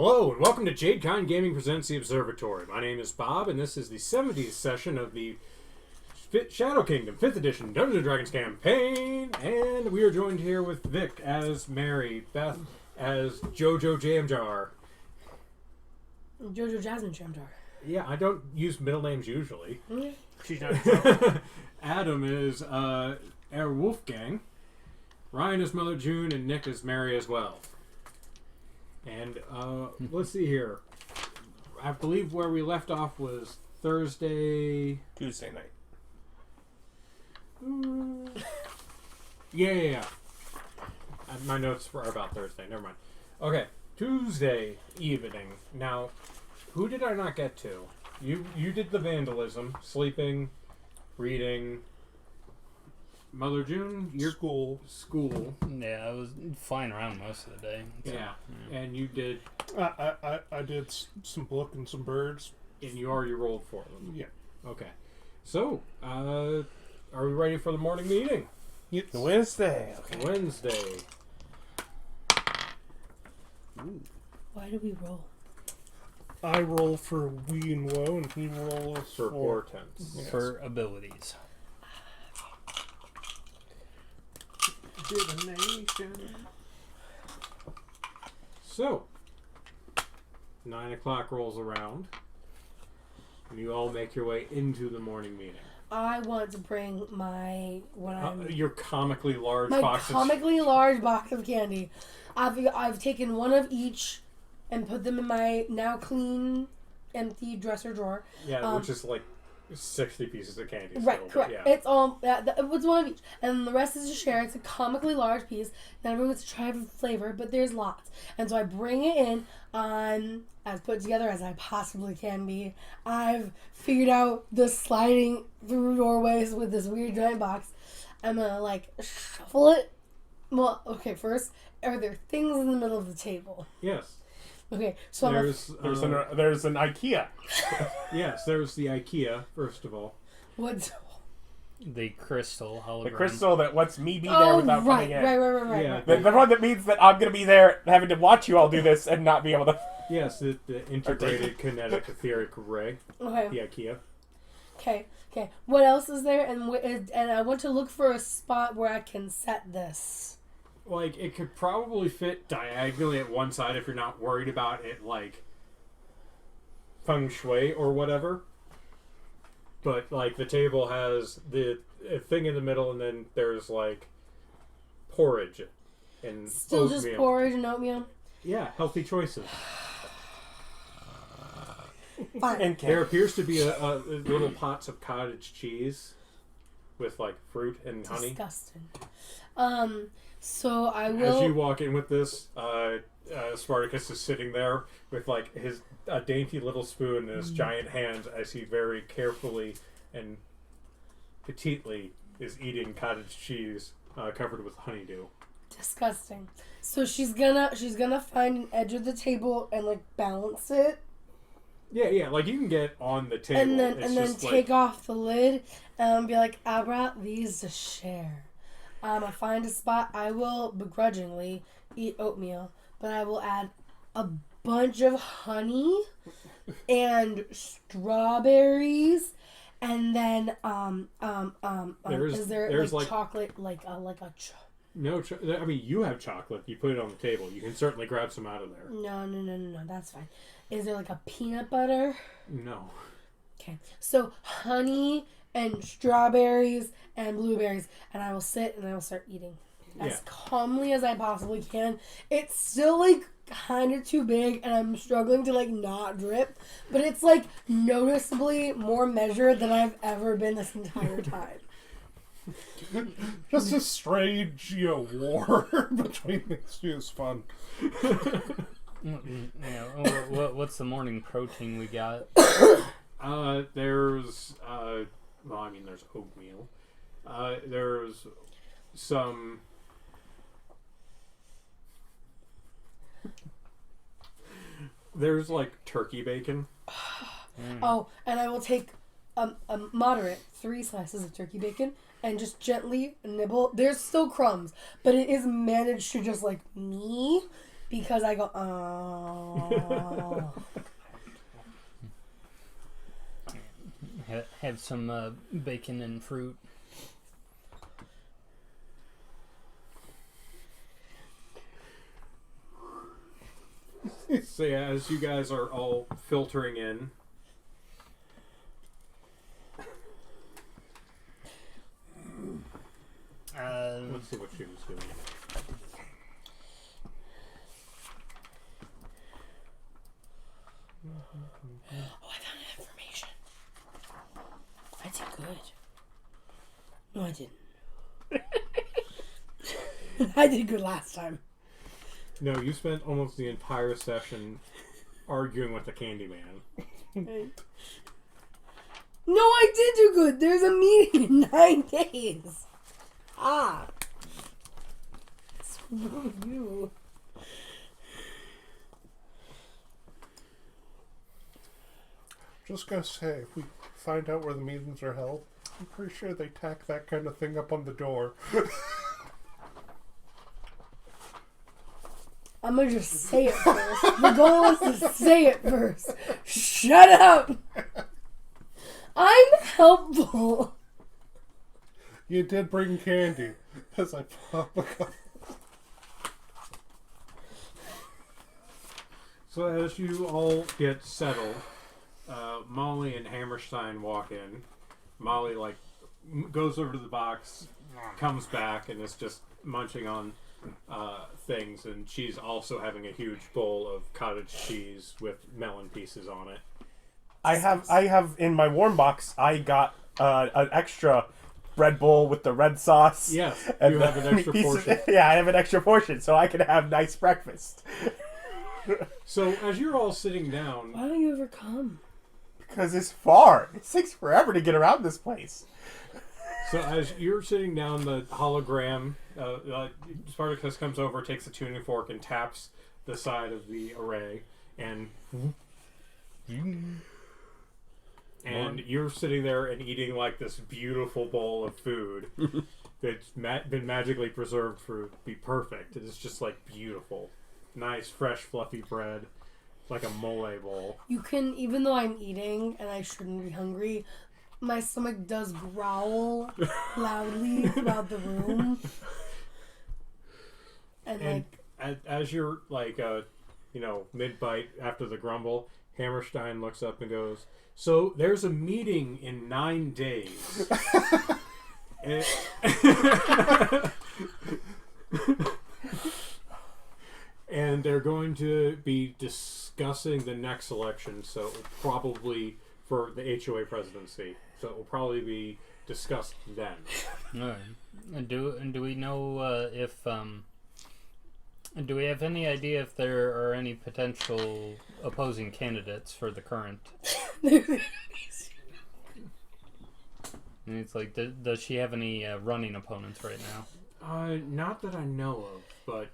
Hello, and welcome to JadeCon Gaming Presents The Observatory. My name is Bob, and this is the 70th session of the Shadow Kingdom 5th Edition Dungeons & Dragons campaign, and we are joined here with Vic as Mary, Beth as Jamjar. Jasmine Jamjar. Yeah, I don't use middle names usually. Mm-hmm. She's not. Adam is Herr Wolfgang. Ryan is Mother June, and Nick is Mary as well. And let's see here. I believe where we left off was Tuesday night. Yeah. My notes are about Thursday. Never mind. Okay, Tuesday evening. Now, who did I not get to? You did the vandalism, sleeping, reading. Mother June, your school. Yeah, I was flying around most of the day. So, Yeah, and you did. I did some book and some birds. And you already rolled for them. Yeah. Okay. So, are we ready for the morning meeting? Yes. Wednesday. Okay. Wednesday. Ooh. Why do we roll? I roll for we and woe, and he rolls For portents. Yes. For abilities. Divination. So, 9 o'clock rolls around, and you all make your way into the morning meeting. I want to bring my Your comically large my box comically large box of candy. I've taken one of each and put them in my now clean, empty dresser drawer. Yeah, which is like 60 pieces of candy. Right, still, correct. Yeah. It's all it's one of each, and the rest is to share. It's a comically large piece. Not everyone gets to try a flavor, but there's lots, and so I bring it in. As put together as I possibly can be. I've figured out the sliding through doorways with this weird giant box. I'm gonna shuffle it. Well, okay. First, are there things in the middle of the table? Yes. Okay, so There's an IKEA. yes, there's the IKEA, first of all. what's The crystal hologram. The crystal that lets me be there without coming in. right. Yeah. The one that means that I'm going to be there having to watch you all do this and not be able to... Yes, the integrated kinetic etheric ray. Okay. The IKEA. Okay. What else is there? And I want to look for a spot where I can set this. Like, it could probably fit diagonally at one side if you're not worried about it, like, feng shui or whatever. But, like, the table has the thing in the middle, and then there's, like, porridge and Still oatmeal. just porridge and oatmeal? Yeah, healthy choices. Fine. And There appears to be a little pots of cottage cheese with, like, fruit and honey. Disgusting. So I will... As you walk in with this, Spartacus is sitting there with like his dainty little spoon in his giant hands as he very carefully and petitely is eating cottage cheese covered with honeydew. Disgusting. So she's gonna find an edge of the table and like balance it, Yeah, like you can get on the table and then just take off the lid and be like, I brought these to share. I find a spot. I will begrudgingly eat oatmeal, but I will add a bunch of honey and strawberries, and then is there like chocolate No, I mean you have chocolate. You put it on the table. You can certainly grab some out of there. No, that's fine. Is there like a peanut butter? No. Okay, so honey and strawberries and blueberries, and I will sit and I will start eating as calmly as I possibly can. It's still like kind of too big, and I'm struggling to like not drip, but it's like noticeably more measured than I've ever been this entire time. Just a strange, war between these two is fun. What's the morning protein we got? There's there's oatmeal. There's some. There's like turkey bacon. Oh, and I will take a moderate 3 slices of turkey bacon and just gently nibble. There's still crumbs, but it is managed to just like me because I go, oh. Have some bacon and fruit. So yeah, as you guys are all filtering in, let's see what she was doing. Oh, I found information. I did good. No, I didn't. I did good last time. No, you spent almost the entire session arguing with the Candyman. No, I did do good. There's a meeting in 9 days. Ah. Screw you. Just gonna say, if we find out where the meetings are held, I'm pretty sure they tack that kind of thing up on the door. I'm gonna just say it first. The goal is to say it first. Shut up! I'm helpful. You did bring candy. As I pop a cup. So as you all get settled, Molly and Hammerstein walk in. Molly goes over to the box, comes back, and is just munching on things, and she's also having a huge bowl of cottage cheese with melon pieces on it. I have in my warm box. I got an extra bread bowl with the red sauce. Yes, and you have an extra portion. Yeah, I have an extra portion, so I can have nice breakfast. So as you're all sitting down, Why don't you ever come? Because it's far. It takes forever to get around this place. so as you're sitting down, the hologram, Spartacus comes over, takes a tuning fork, and taps the side of the array, and you're sitting there and eating like this beautiful bowl of food that's been magically preserved for be perfect. It is just like beautiful, nice, fresh, fluffy bread, like a mole bowl. You can, even though I'm eating and I shouldn't be hungry, my stomach does growl loudly throughout the room. And as you're mid bite after the grumble, Hammerstein looks up and goes, "So there's a meeting in 9 days." And they're going to be discussing the next election, so it will probably for the HOA presidency. So it will probably be discussed then. All right. And do we know if do we have any idea if there are any potential opposing candidates for the current? And it's like, does she have any running opponents right now? Not that I know of, but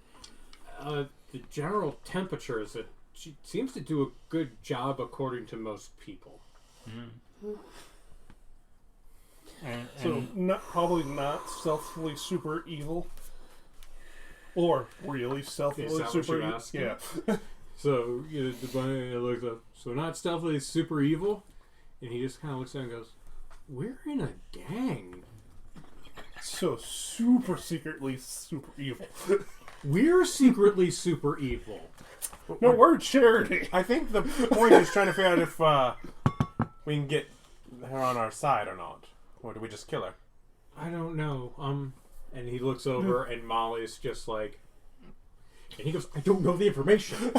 the general temperature is that she seems to do a good job according to most people. Mm. So probably not stealthily super evil. Or really stealthily Is that super what you evil. Yeah. So the bunny looks up. So not stealthily super evil, and he just kind of looks down and goes, "We're in a gang." So super secretly super evil. We're secretly super evil. No, we're charity. I think the point is trying to figure out if we can get her on our side or not. Or do we just kill her? I don't know. And he looks over, and Molly's just like, and he goes, "I don't know the information."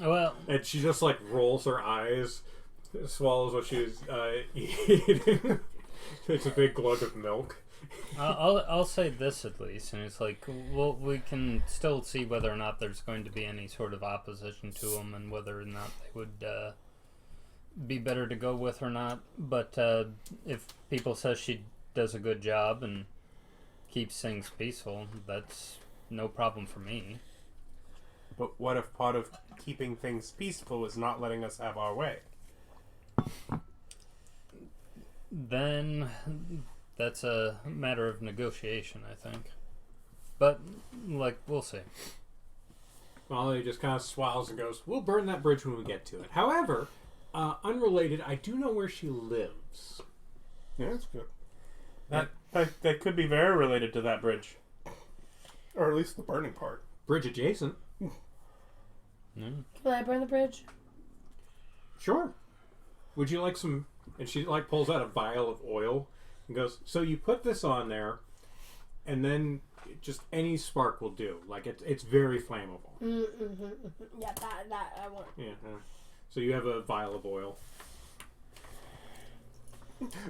Well, And she just like rolls her eyes, swallows what she's eating, takes a big glug of milk. I'll say this at least, and it's like, well, we can still see whether or not there's going to be any sort of opposition to them, and whether or not they would be better to go with or not. But if people say she does a good job and keeps things peaceful, that's no problem for me. But what if part of keeping things peaceful is not letting us have our way? Then that's a matter of negotiation, I think. But, we'll see. Molly just kind of swallows and goes, "We'll burn that bridge when we get to it." However, unrelated, I do know where she lives. Yeah, that's good. That could be very related to that bridge. Or at least the burning part. Bridge adjacent. Mm. Can I burn the bridge? Sure. Would you like some? And she like pulls out a vial of oil and goes, "So you put this on there, and then just any spark will do. Like it's very flammable." Yeah, that I want. Yeah. So you have a vial of oil.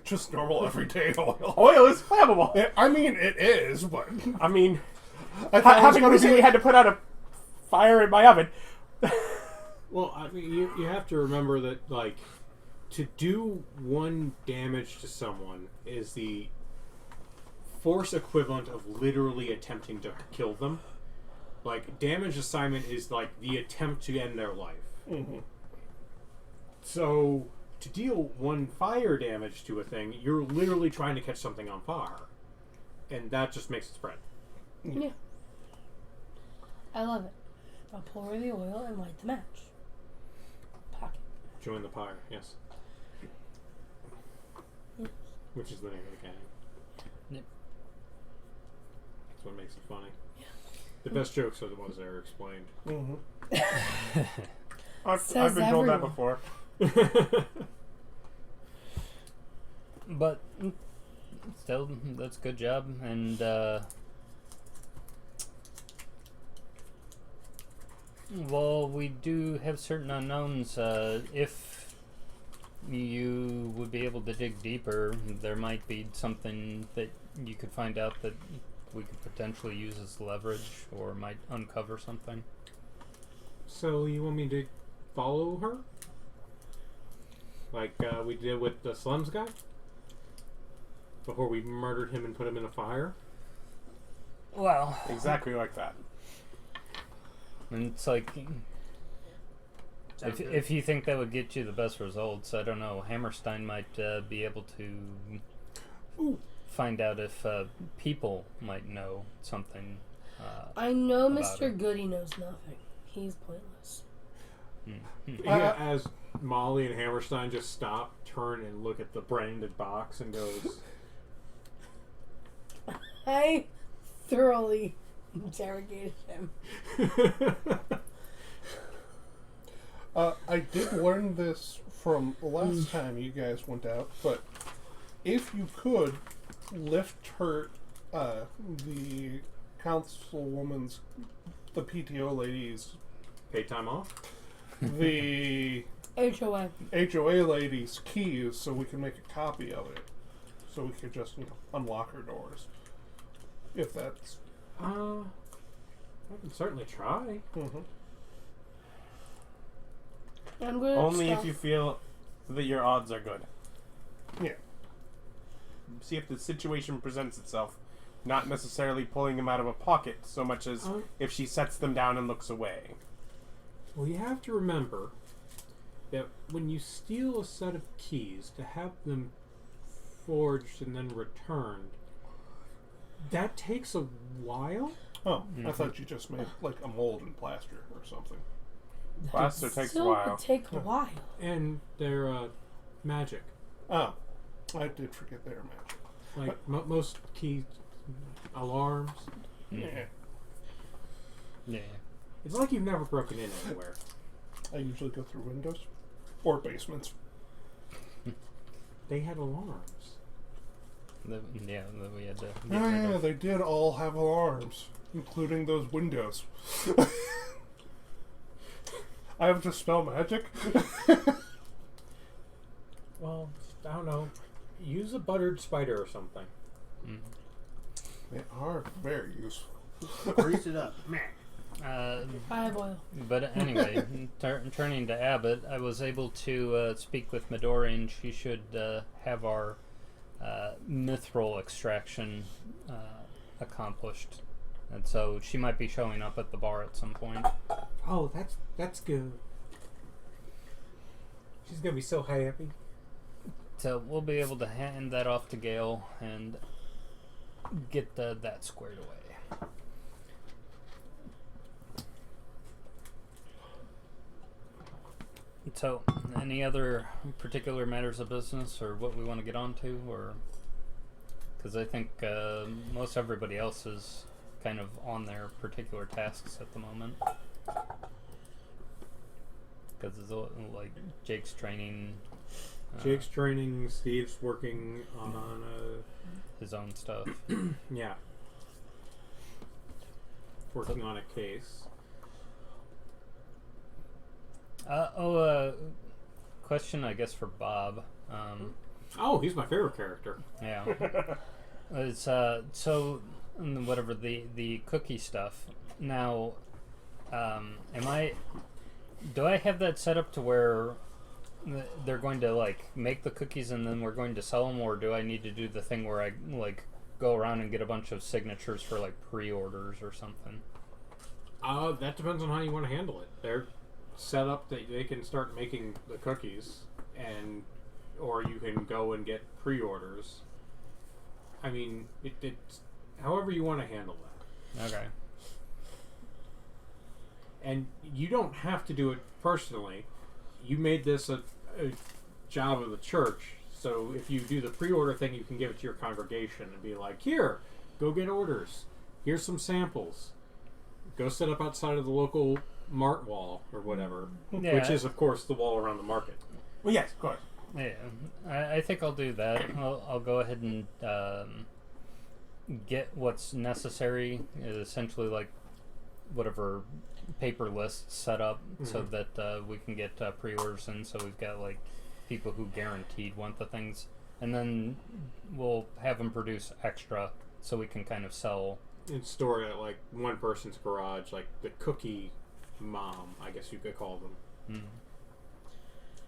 Just normal everyday oil. Oil is flammable. I mean, it is, but I mean, I thought it was having gonna recently be... had to put out a fire in my oven. Well, I mean, you have to remember that, like, to do 1 damage to someone is the force equivalent of literally attempting to kill them. Like, damage assignment is, like, the attempt to end their life. Mm-hmm. So, to deal 1 fire damage to a thing, you're literally trying to catch something on fire. And that just makes it spread. Yeah. I love it. I'll pour the oil and light the match. Pocket. Join the pyre, yes. Which is the name of the gang. Yep. That's what makes it funny. The best jokes are the ones that are explained. Mm-hmm. I've been told that before. But still, that's a good job. And well, we do have certain unknowns. If you would be able to dig deeper, there might be something that you could find out that we could potentially use as leverage, or might uncover something. So you want me to follow her? Like we did with the slums guy? Before we murdered him and put him in a fire? Well, Exactly like that. and it's like, if you think that would get you the best results, I don't know. Hammerstein might be able to find out if people might know something. I know about Mr. it. Goody knows nothing. He's pointless. Yeah, as Molly and Hammerstein just stop, turn, and look at the branded box and goes, I thoroughly interrogated him. I did learn this from the last time you guys went out, but if you could lift her, the councilwoman's, the PTO lady's, Paid time off? the HOA. HOA lady's keys so we can make a copy of it. So we could just, unlock her doors. If that's... I can certainly try. Mm-hmm. I'm good. Only if you feel that your odds are good. Yeah. See if the situation presents itself. Not necessarily pulling them out of a pocket so much as if she sets them down and looks away. Well, you have to remember that when you steal a set of keys, to have them forged and then returned, that takes a while. Oh, I thought you just made, like, a mold and plaster or something. Plaster takes a Still while. would take a while. And they're magic. Oh, I did forget their magic. Like most key alarms. Yeah. Yeah. It's like you've never broken in anywhere. I usually go through windows. Or basements. They had alarms. That we had to get Oh, rid yeah, of. they did all have alarms. Including those windows. I have to spell magic? Well, I don't know. Use a buttered spider or something. They are very useful. Grease it up. I have oil. But anyway, turning to Abbott, I was able to speak with Midori, and she should have our mithril extraction accomplished. And so she might be showing up at the bar at some point. Oh, that's good. She's gonna be so happy. So we'll be able to hand that off to Gale and get that squared away. So, any other particular matters of business, or what we want to get onto, or because I think most everybody else is kind of on their particular tasks at the moment. Because it's like Jake's training. Steve's working on his own stuff. yeah, working on a case. Question, I guess, for Bob. Oh, he's my favorite character. Yeah. It's so whatever the cookie stuff. Now, do I have that set up to where they're going to like make the cookies and then we're going to sell them, or do I need to do the thing where I like go around and get a bunch of signatures for like pre-orders or something? That depends on how you want to handle it. They're set up that they can start making the cookies, or you can go and get pre-orders. I mean, it's however you want to handle that. Okay. And you don't have to do it personally. You made this a job of the church, so if you do the pre-order thing, you can give it to your congregation and be like, here, go get orders. Here's some samples. Go set up outside of the local mart wall or whatever, Yeah. which is, of course, the wall around the market. Well, yes, of course. Yeah, I think I'll do that. I'll go ahead and get what's necessary, essentially like whatever paper lists set up so that we can get pre-orders in, so we've got like people who guaranteed want the things, and then we'll have them produce extra so we can kind of sell And store it at like one person's garage, like the cookie mom, I guess you could call them.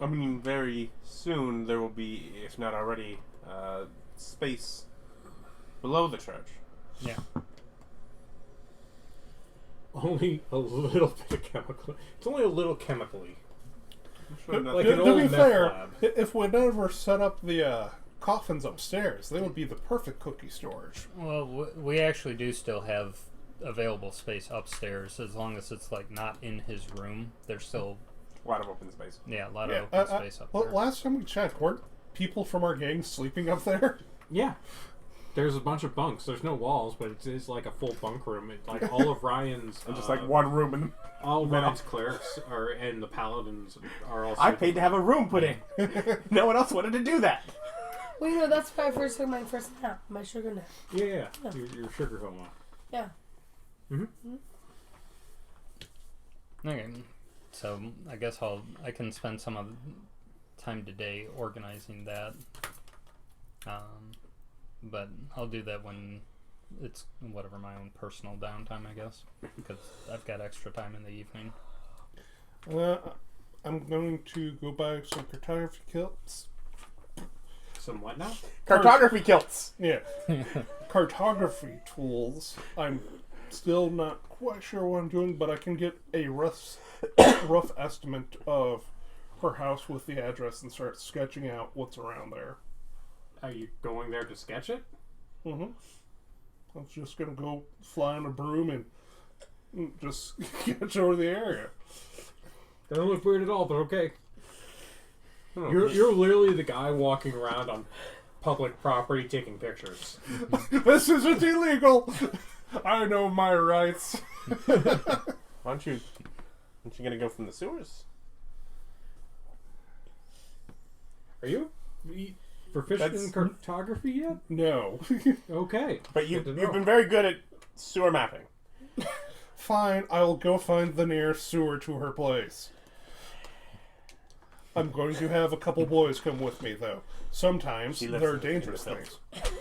I mean, very soon there will be, if not already, space below the church. Yeah. Only a little bit of chemical. It's only a little chemically. I'm sure Like To an to old be meth fair, lab. if we'd ever set up the coffins upstairs, they would be the perfect cookie storage. Well, we actually do still have available space upstairs, as long as it's like not in his room. There's still A lot of open space. a lot Yeah, of open space up well, there. last time we checked, weren't people from our gang sleeping up there? Yeah. There's a bunch of bunks. There's no walls, but it's like a full bunk room. It, like all of Ryan's, And just like one room. And all of Ryan's clerics and the paladins are all. I paid to have a room put in. No one else wanted to do that. Well, that's why I first took my first nap, my sugar nap. Yeah. Your sugar coma. Yeah. Okay, so I guess I can spend some of the time today organizing that. But I'll do that when it's whatever my own personal downtime, I guess, because I've got extra time in the evening. I'm going to go buy some cartography kilts. Some what now? Cartography kilts. Yeah. Cartography tools. I'm still not quite sure what I'm doing, but I can get a rough estimate of her house with the address and start sketching out what's around there. Are you going there to sketch it? I was just going to go fly on a broom and just sketch over the area. Doesn't look weird at all, but okay. You're literally the guy walking around on public property taking pictures. This isn't illegal! I know my rights. Aren't you going to go from the sewers? Are you proficient in cartography yet? No. Okay. But Good to you've know. been very good at sewer mapping. Fine, I'll go find the nearest sewer to her place. I'm going to have a couple boys come with me, though. Sometimes She lives there are in the dangerous field. things.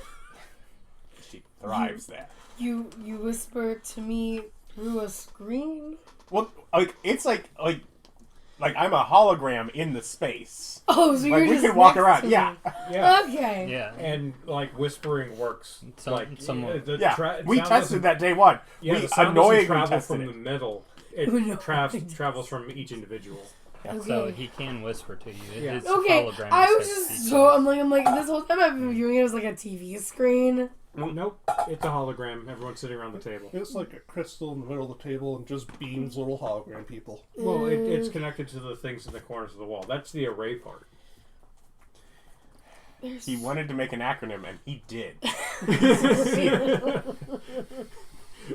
She thrives there. You whisper to me through a screen? Well, like it's like I'm a hologram in the space. Oh, so you're Like we just can walk next around. to Yeah. me. Yeah. Okay. Yeah, And like whispering works. Some- like somewhat. Yeah. We tested that day one. Yeah, We the sound doesn't annoyingly travel tested from it. the middle. It Annoying. travels from each individual. Okay. so he can whisper to you. Yeah. His Okay, hologram I just was has just speech. so I'm like this whole time I've been viewing it as like a TV screen. Nope, it's a hologram. Everyone's sitting around the table. It's like a crystal in the middle of the table and just beams little hologram people. Well, it's connected to the things in the corners of the wall. That's the array part. He wanted to make an acronym, and he did.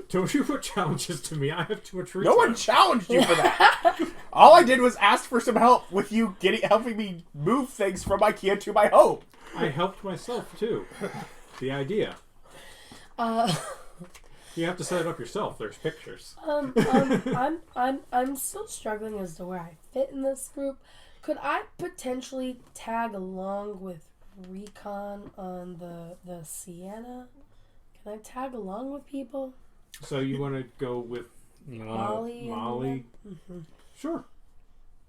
Don't you put challenges to me. I have too much free No time. one challenged you for that. All I did was ask for some help with you helping me move things from IKEA to my home. I helped myself, too. The idea. You have to set it up yourself. There's pictures. I'm still struggling as to where I fit in this group. Could I potentially tag along with Recon on the Sienna? Can I tag along with people? So you want to go with Molly? Molly? Mm-hmm. Sure.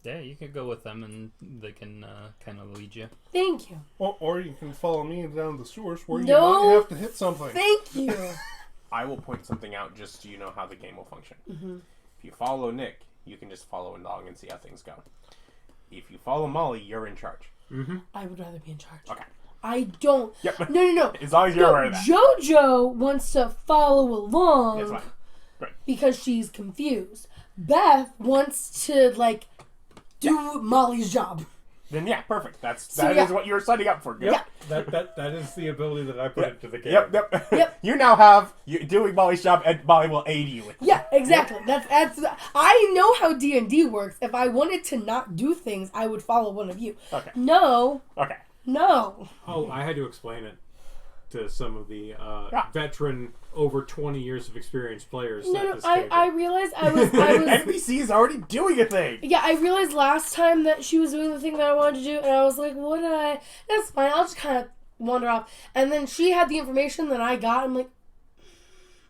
Yeah, you could go with them and they can kind of lead you. Thank you. Or you can follow me down the sewers where you No. might have to hit something. Thank you. I will point something out just so you know how the game will function. Mm-hmm. If you follow Nick, you can just follow along and see how things go. If you follow Molly, you're in charge. Mm-hmm. I would rather be in charge. Okay. I don't. Yep. No. As long as you're aware of that. JoJo wants to follow That's along fine. Great. because she's confused. Beth wants to do Molly's job. Then yeah, perfect. That So, is yeah. what you're signing up for. Good. Yeah. That is the ability that I put into the game. Yep. Yep. You now have you doing Molly's job, and Molly will aid you with it. Yeah, exactly. That's I know how D&D works. If I wanted to not do things, I would follow one of you. Okay. No. Okay. No. Oh, I had to explain it to some of the Yeah. veteran, over 20 years of experience players. No, at no. this I table. realized I was NPC is already doing a thing. yeah, I realized last time that she was doing the thing that I wanted to do, and I was like, what did I... That's fine, I'll just kind of wander off. And then she had the information that I got, I'm like,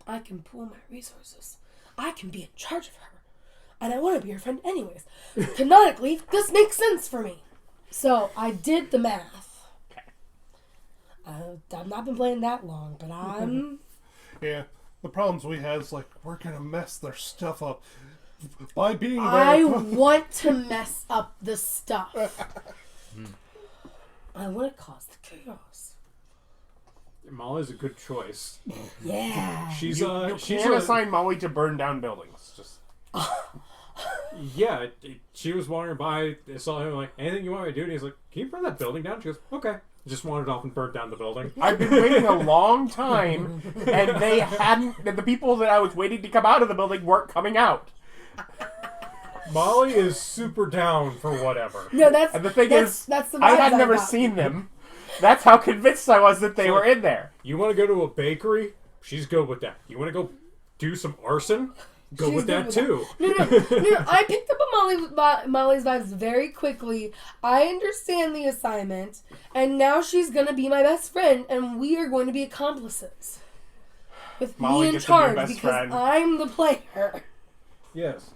I can pool my resources. I can be in charge of her. And I want to be her friend anyways. Canonically, this makes sense for me. So, I did the math. I've not been playing that long, but I'm... Yeah. The problems we had is we're gonna mess their stuff up by being there. I want to mess up the stuff. I want to cause the chaos. Molly's a good choice. Yeah. She's You she's can't assign Molly to burn down buildings. Just yeah. She was wandering by, saw him like, anything you want me to do? And he's like, can you burn that building down? She goes, okay. Just wandered off and burnt down the building. I've been waiting a long time, and they hadn't. The people that I was waiting to come out of the building weren't coming out. Molly is super down for whatever. No, that's And the thing that's the I vibes had never got. seen them. That's how convinced I was that they were in there. You want to go to a bakery? She's good with that. You want to go do some arson? Go She's with good that with too. No, I picked up on Molly's vibes very quickly. I understand the assignment, and now she's gonna be my best friend, and we are going to be accomplices. With Molly me in gets to be your charge best because friend. I'm the player. Yes.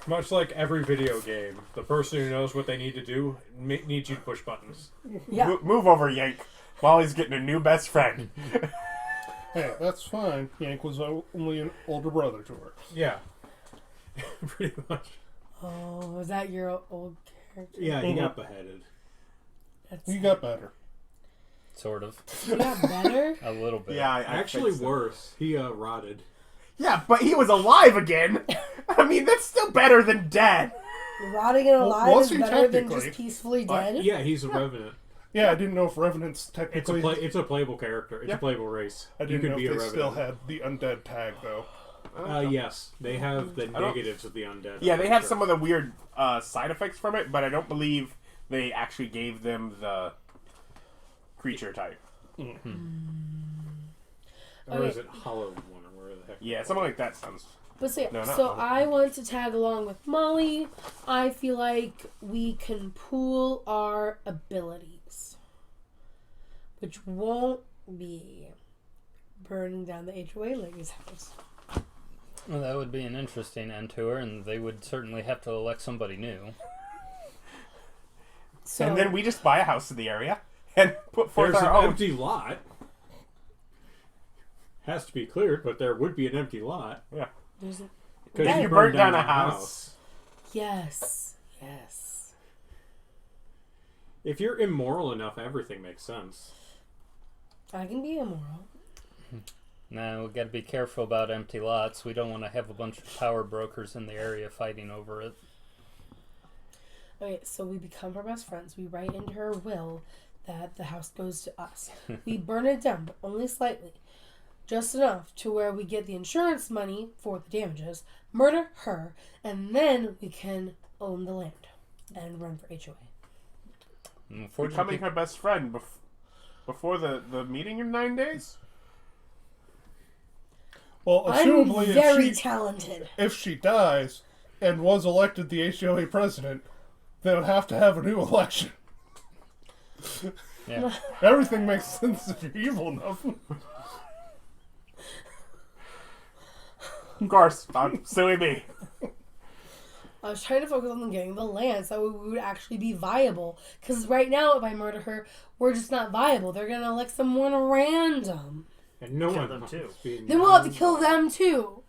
Much like every video game, the person who knows what they need to do needs you to push buttons. Yeah. Move over, Yank. Molly's getting a new best friend. Hey, that's fine. Yank was only an older brother to her. Yeah. Pretty much. Oh, was that your old character? Yeah, he got beheaded. That's, You got better. Sort of. you got better? A little bit. Yeah, I Actually, think so. worse. He rotted. Yeah, but he was alive again. I mean, that's still better than dead. Rotting and alive was is he better than technically? just peacefully dead? Yeah, he's a revenant. Yeah, I didn't know if Revenants It's a technically... it's a playable character. It's Yeah. a playable race. I You didn't can know be if a they still revenant. had the undead tag, though. Yes, they have the don't- negatives of the undead. Yeah, they have Sure. some of the weird side effects from it, but I don't believe they actually gave them the creature type. Or Okay. is it hollow one or where the heck? Yeah, something like that sounds... But so, yeah, No, not so Molly. I want to tag along with Molly. I feel like we can pool our abilities, which won't be burning down the HOA lady's house. Well, that would be an interesting end to her, and they would certainly have to elect somebody new. So, And then we just buy a house in the area and put forth There's an our own... empty lot. Has to be cleared, but there would be an empty lot. Yeah. there's a, Because If you burn down a house. yes. If you're immoral enough, everything makes sense. I can be immoral. Now we got to be careful about empty lots. We don't want to have a bunch of power brokers in the area fighting over it. Okay, so we become her best friends. We write into her will that the house goes to us. We burn it down, but only slightly. Just enough to where we get the insurance money for the damages, murder her, and then we can own the land and run for HOA. Becoming her best friend before the meeting in 9 days? Well, I'm assumably, very talented. if she dies and was elected the HOA president, they would have to have a new election. Yeah. Everything makes sense if you're evil enough. Of course, silly me. I was trying to focus on getting the land so we would actually be viable. Because right now, if I murder her, we're just not viable. They're going to elect someone random. And no Kill one them wants too. to be Then we'll have to kill them too.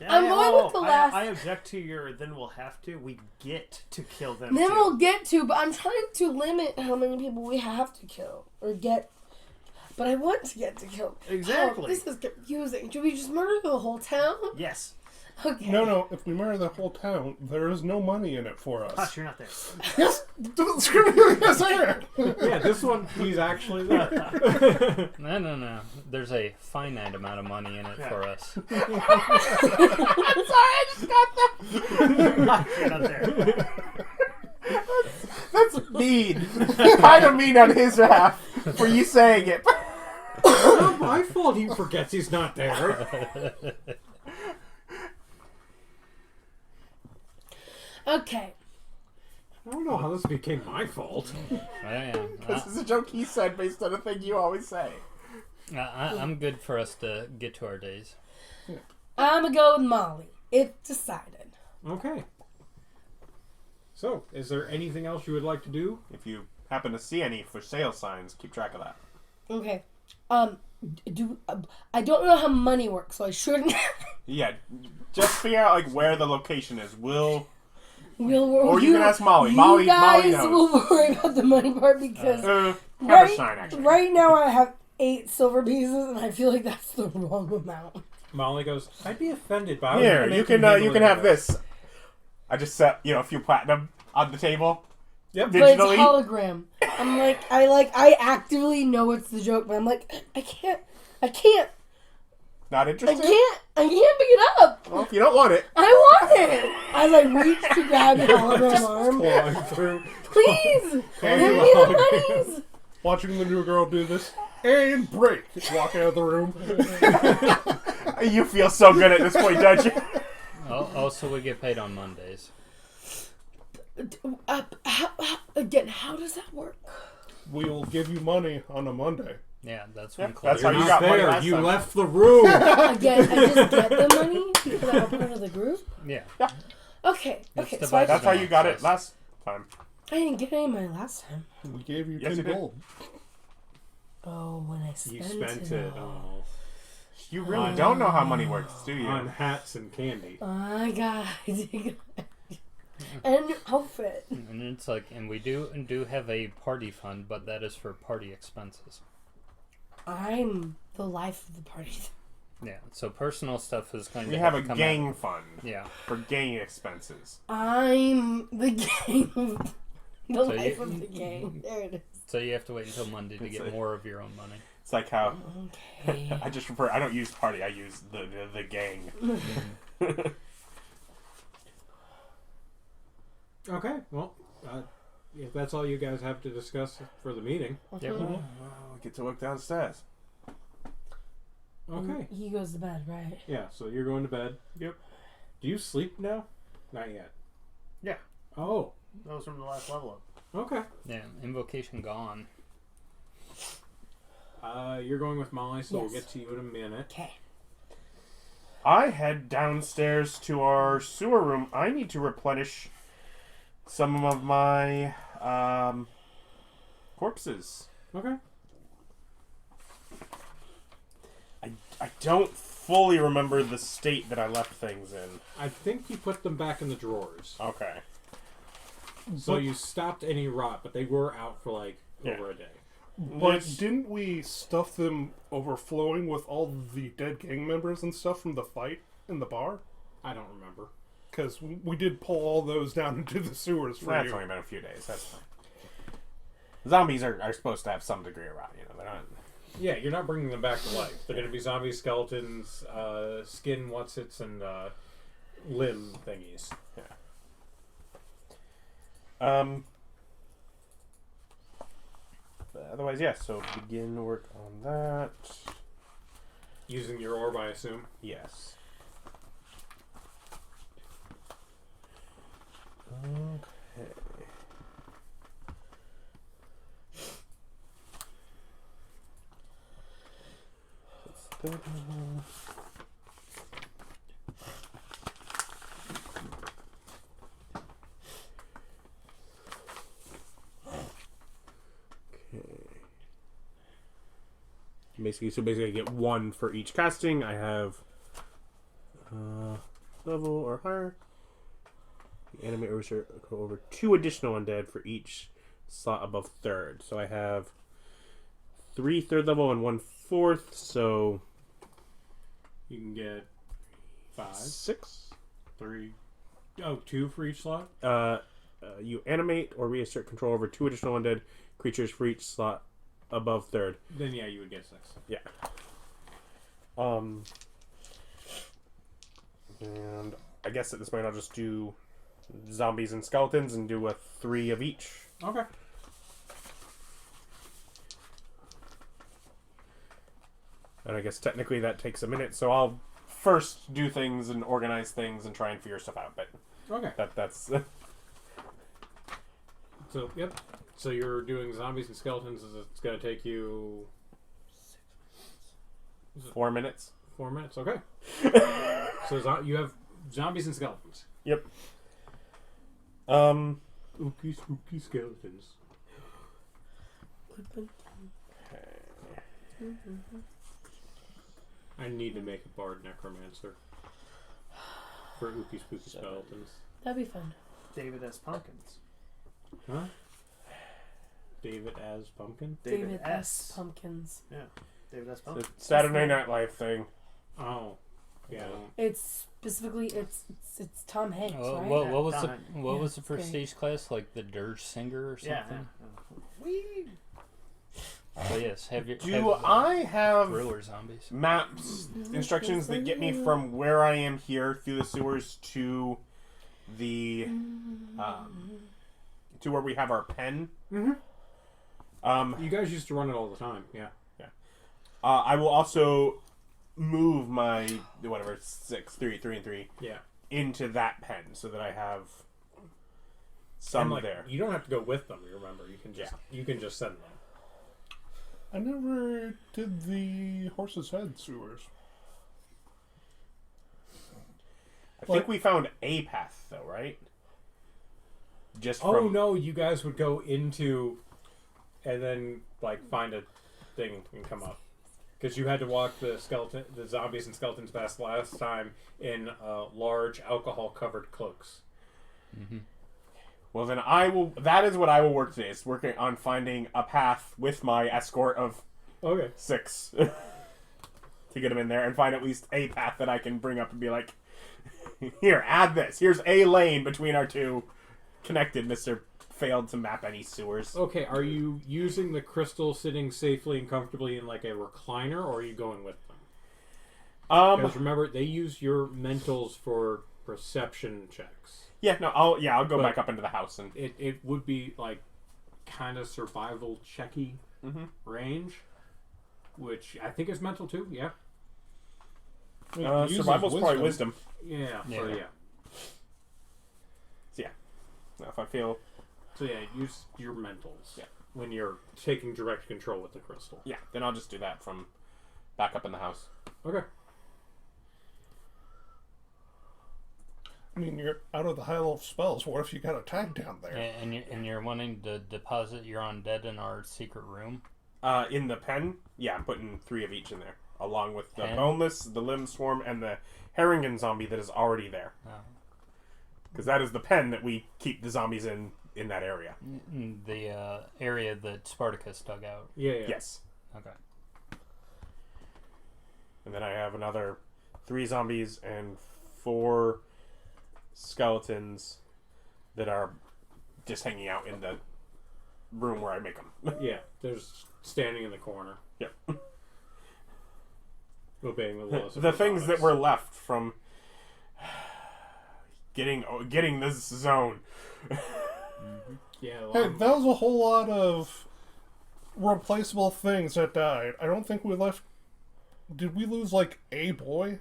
I'm going with the last. I object to your then we'll have to. We get to kill them Then too. we'll get to, but I'm trying to limit how many people we have to kill. Or get. But I want to get to kill. Exactly. Oh, this is confusing. Should we just murder the whole town? Yes. Okay. No. If we murder the whole town, there is no money in it for us. Hush, you're not there. Yes, screw you. Yes, I am. Yeah, this one, he's actually there. No. There's a finite amount of money in it for us. I'm sorry, I just got that. You're not there. That's mean. Kind of mean on his behalf for you saying it. It's not my fault he forgets he's not there. Okay. I don't know how this became my fault. This is a joke he said based on a thing you always say. I'm good for us to get to our days. I'm going to go with Molly. It's decided. Okay. So, is there anything else you would like to do? If you happen to see any for sale signs, keep track of that. Okay. I don't know how money works, so I shouldn't. Yeah, just figure out like where the location is. Or you can ask Molly. You Molly guys knows. will worry about the money part because Have a sign actually. right now I have 8 silver pieces and I feel like that's the wrong amount. Molly goes, I'd be offended by Here, you can have this. I just set a few platinum on the table. Yep. But it's a Digitally. hologram. I'm like, I actively know it's the joke, but I'm like, I can't. Not I interested? can't pick it up. Well, if you don't want it. I want it. As I reach to grab the hologram arm. Clawing through. Please, give Clawing me through the hologram. monies. Watching the new girl do this and break. Walk out of the room. You feel so good at this point, don't you? Also, we get paid on Mondays. How does that work? We will give you money on a Monday. Yeah, that's when That's You're how you not got money there. last You time. left the room. Again, I just get the money because I'm a part of the group? Yeah. Okay, It's so divided That's how you got it access. last time. I didn't get any money last time. We gave you Yes, 10 you did. gold. Oh, when I You spent, spent it all You really don't know how money works, do you? on hats and candy. I got an outfit. And it's like, and we do have a party fund, but that is for party expenses. I'm the life of the party. Yeah, so personal stuff is going We to have a to come gang out. fund Yeah. for gang expenses. I'm the game. The So life you- of the game. There it is. So you have to wait until Monday to It's get a- more of your own money. It's like how Okay. I just refer. I don't use party. I use the gang. Okay, well, if that's all you guys have to discuss for the meeting. Yep. Well, we get to work downstairs. Okay. He goes to bed, right? Yeah, so you're going to bed. Yep. Do you sleep now? Not yet. Yeah. Oh, That was from the last level up. okay. Yeah, invocation gone. You're going with Molly, so we'll Yes. get to you in a minute. Okay. I head downstairs to our sewer room. I need to replenish some of my corpses. Okay. I don't fully remember the state that I left things in. I think you put them back in the drawers. Okay. So you stopped any rot, but they were out for like Yeah. over a day. But It's- didn't we stuff them overflowing with all the dead gang members and stuff from the fight in the bar? I don't remember. Because we did pull all those down into the sewers for That's you. only been a few days. That's fine. Zombies are supposed to have some degree of rot. They're not. Yeah, you're not bringing them back to life. They're going to be zombie skeletons, skin whatsits, and limb thingies. But otherwise, yeah. So begin work on that. Using your orb, I assume. Yes. Okay. Basically, I get one for each casting. I have level or higher. The enemy go over 2 additional undead for each slot above 3rd. So I have 3 3rd level and 1 4th. So You can get 5, 6. 3. Oh, 2 for each slot? You animate or reassert control over 2 additional undead creatures for each slot above 3rd. Then, yeah, you would get 6. Yeah. And I guess at this point I'll just do zombies and skeletons and do a 3 of each. Okay. And I guess technically that takes a minute, so I'll first do things and organize things and try and figure stuff out. But Okay. that's So, yep. So you're doing zombies and skeletons. It's going to take you 4 minutes. 4 minutes. Okay. So you have zombies and skeletons. Yep. Spooky, spooky skeletons. I need to make a bard necromancer for ooky spooky skeletons. That'd be fun. David S. Pumpkins. Huh? David as Pumpkin? David S. Pumpkins. Yeah. David S. The Pumpkins. Saturday Night Live thing. Oh. Yeah. It's specifically it's Tom Hanks, right? What was Done. what was the Okay. prestige class, like the dirge singer or Yeah. something? We. So yes, have your Do I have brewer zombies? maps, instructions that get me from where I am here through the sewers to the to where we have our pen? Mm-hmm. You guys used to run it all the time. Yeah. I will also move my whatever 6, 3, 3, and 3 Yeah. into that pen so that I have some And, like, there. You don't have to go with them. Remember, you can just send them. I never did the Horse's Head sewers. I think we found a path though, right? Just Oh from no, you guys would go into, and then like find a thing and come up, because you had to walk the zombies and skeletons past last time in large alcohol-covered cloaks. Mm-hmm. Well, then I will. That is what I will work today. Is working on finding a path with my escort of Okay. 6 to get them in there and find at least a path that I can bring up and be like, here, add this. Here's a lane between our 2 connected. Mister failed to map any sewers. Okay, are you using the crystal sitting safely and comfortably in like a recliner, or are you going with them? Because remember, they use your mentals for perception checks. Yeah, no, I'll go back up into the house and It would be like kind of survival checky range, which I think is mental too. Yeah. It uses survival's probably wisdom. Yeah. Yeah. So yeah. So yeah, now, if I feel So yeah, use your mentals. Yeah. When you're taking direct control with the crystal. then I'll just do that from back up in the house. Okay. I mean, you're out of the high level spells. What if you got a tag down there? And you're wanting to deposit your undead in our secret room? In the pen, yeah, I'm putting 3 of each in there, along with the Pen? boneless, the limb swarm, and the herringen zombie that is already there. Oh. Because that is the pen that we keep the zombies in in that area. The area that Spartacus dug out. Yeah. Yes. Okay. And then I have another 3 zombies and 4 skeletons that are just hanging out in the room where I make them. Yeah. There's standing in the corner. Yep. Obeying the laws of The things that robotics. were left from getting this zone. Yeah. Hey, Well, that was a whole lot of replaceable things that died. I don't think we left. Did we lose like a boy?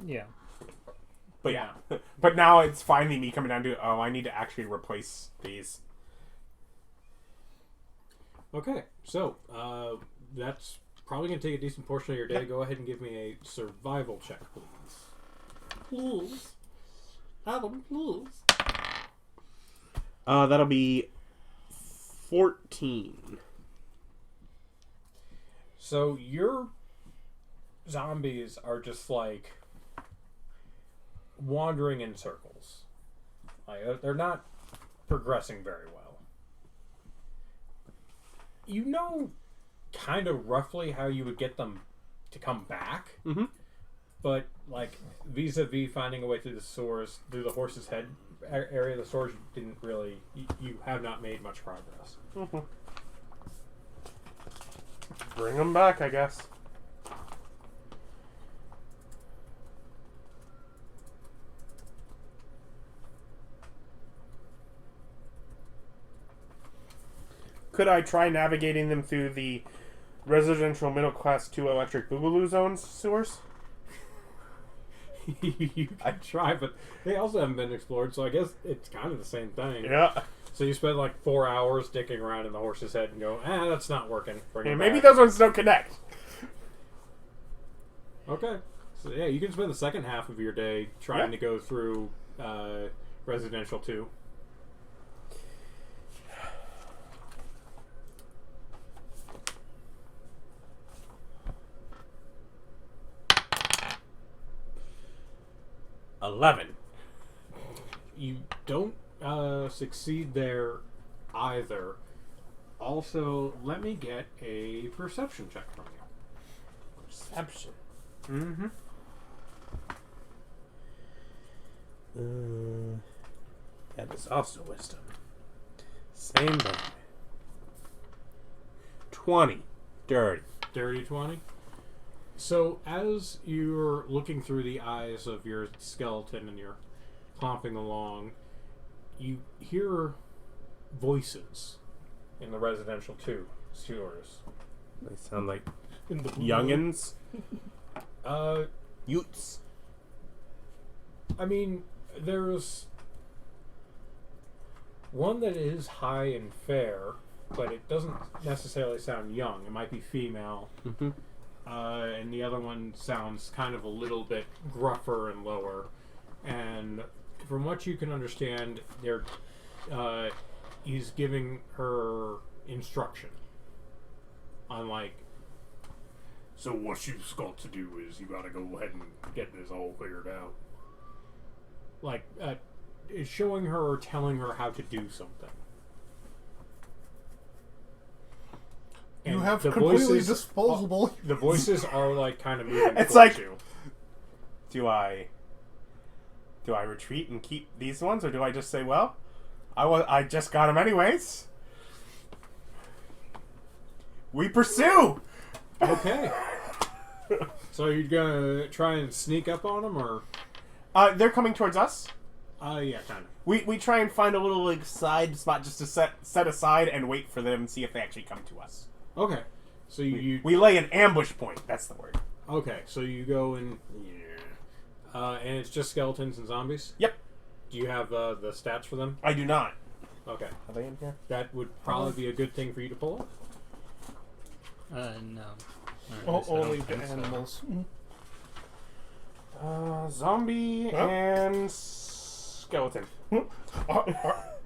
Yeah. But yeah. But now it's finally me coming down to, I need to actually replace these. okay. So that's probably gonna take a decent portion of your day. Yep. Go ahead and give me a survival check, please. Please. Adam, please. That'll be 14. So your zombies are just like wandering in circles. Like they're not progressing very well. You know kind of roughly how you would get them to come back. Mm-hmm. But like vis-a-vis finding a way through the sewers, through the horse's head area of the sewers, you didn't really you have not made much progress. Mm-hmm. Bring them back, I guess. Could I try navigating them through the residential middle class 2 electric boogaloo zones sewers? You could try, but they also haven't been explored, so I guess it's kind of the same thing. Yeah. So you spend like 4 hours dicking around in the horse's head and go, that's not working. Bring it Maybe back. those ones don't connect. Okay. So yeah, you can spend the second half of your day trying to go through Residential 2. You don't succeed there either. Also, let me get a perception check from you. Perception. Mm-hmm. That is also wisdom. Same thing. 20. Dirty. Dirty 20. So, as you're looking through the eyes of your skeleton and you're clomping along, you hear voices in the Residential 2 sewers. They sound like In the youngins. Utes. I mean, there's one that is high and fair, but it doesn't necessarily sound young. It might be female. Mm-hmm. And the other one sounds kind of a little bit gruffer and lower. And from what you can understand, he's giving her instruction on like, so what you've got to do is you gotta go ahead and get this all figured out. Like, is showing her or telling her how to do something. You And have the completely voices- disposable. The voices are like kind of moving It's towards like- you. Do I retreat and keep these ones, or do I just say, well, I just got them anyways? We pursue! Okay. So are you gonna try and sneak up on them, or? They're coming towards us. Yeah, kind of. We try and find a little like side spot just to set aside and wait for them and see if they actually come to us. Okay. So We lay an ambush point. That's the word. Okay, so you go and and it's just skeletons and zombies. Yep. Do you have the stats for them? I do not. Okay, Are they in here? that would probably be a good thing for you to pull. No. Or at least I don't Only the think so. animals. Zombie Huh? and skeleton.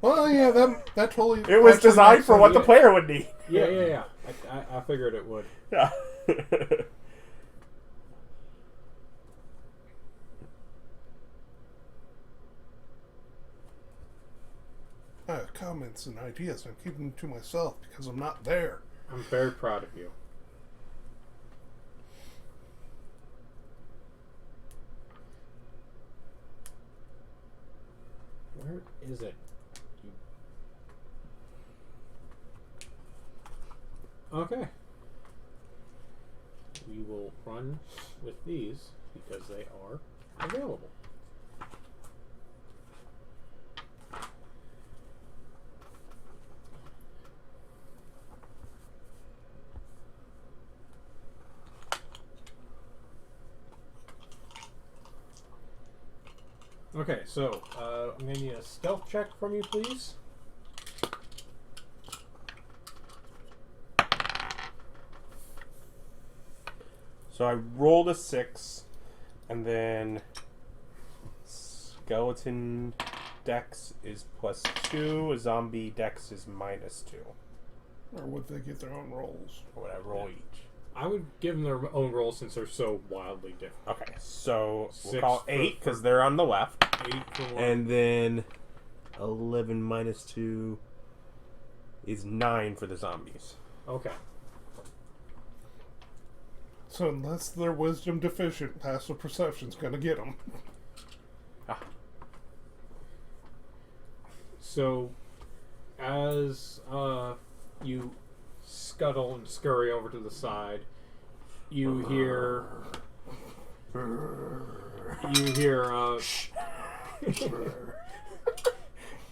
Well, yeah, that totally. It was actually designed makes for sense. what the player would need. Yeah. I figured it would. Yeah. comments and ideas. I'm keeping them to myself because I'm not there. I'm very proud of you. Where is it? Okay. We will run with these because they are available. Okay, so I'm going to need a stealth check from you, please. So I rolled a 6, and then skeleton dex is +2, a zombie dex is -2. Or would they get their own rolls? Or would I roll each? I would give them their own roll since they're so wildly different. Okay, so we'll 6 call for- 8 because they're on the left. 8 for one. And then 11 -2 is 9 for the zombies. Okay. So unless they're wisdom deficient, passive perception's gonna get them. So, as you scuttle and scurry over to the side, you hear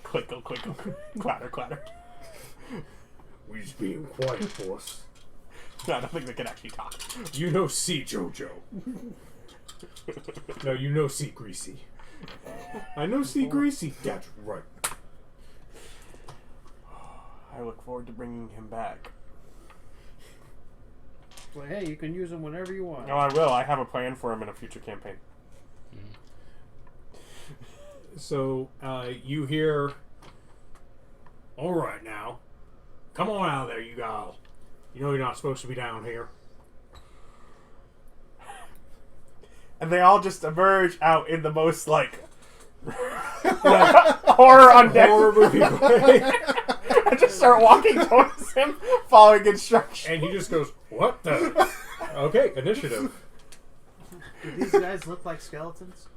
Quickle, quickle, clatter, clatter. we just being quiet, boss. No, I don't think they can actually talk. You know see Jojo. No, you know see Greasy. I know see Greasy. That's right. I look forward to bringing him back. Well, hey, you can use them whenever you want. No, I will. I have a plan for him in a future campaign. So, you hear, all right now, come on out of there, you guys. You know you're not supposed to be down here. And they all just emerge out in the most, like horror undead. Horror movie way. I just start walking towards him, following instructions. And he just goes, what the? Okay, initiative. Do these guys look like skeletons?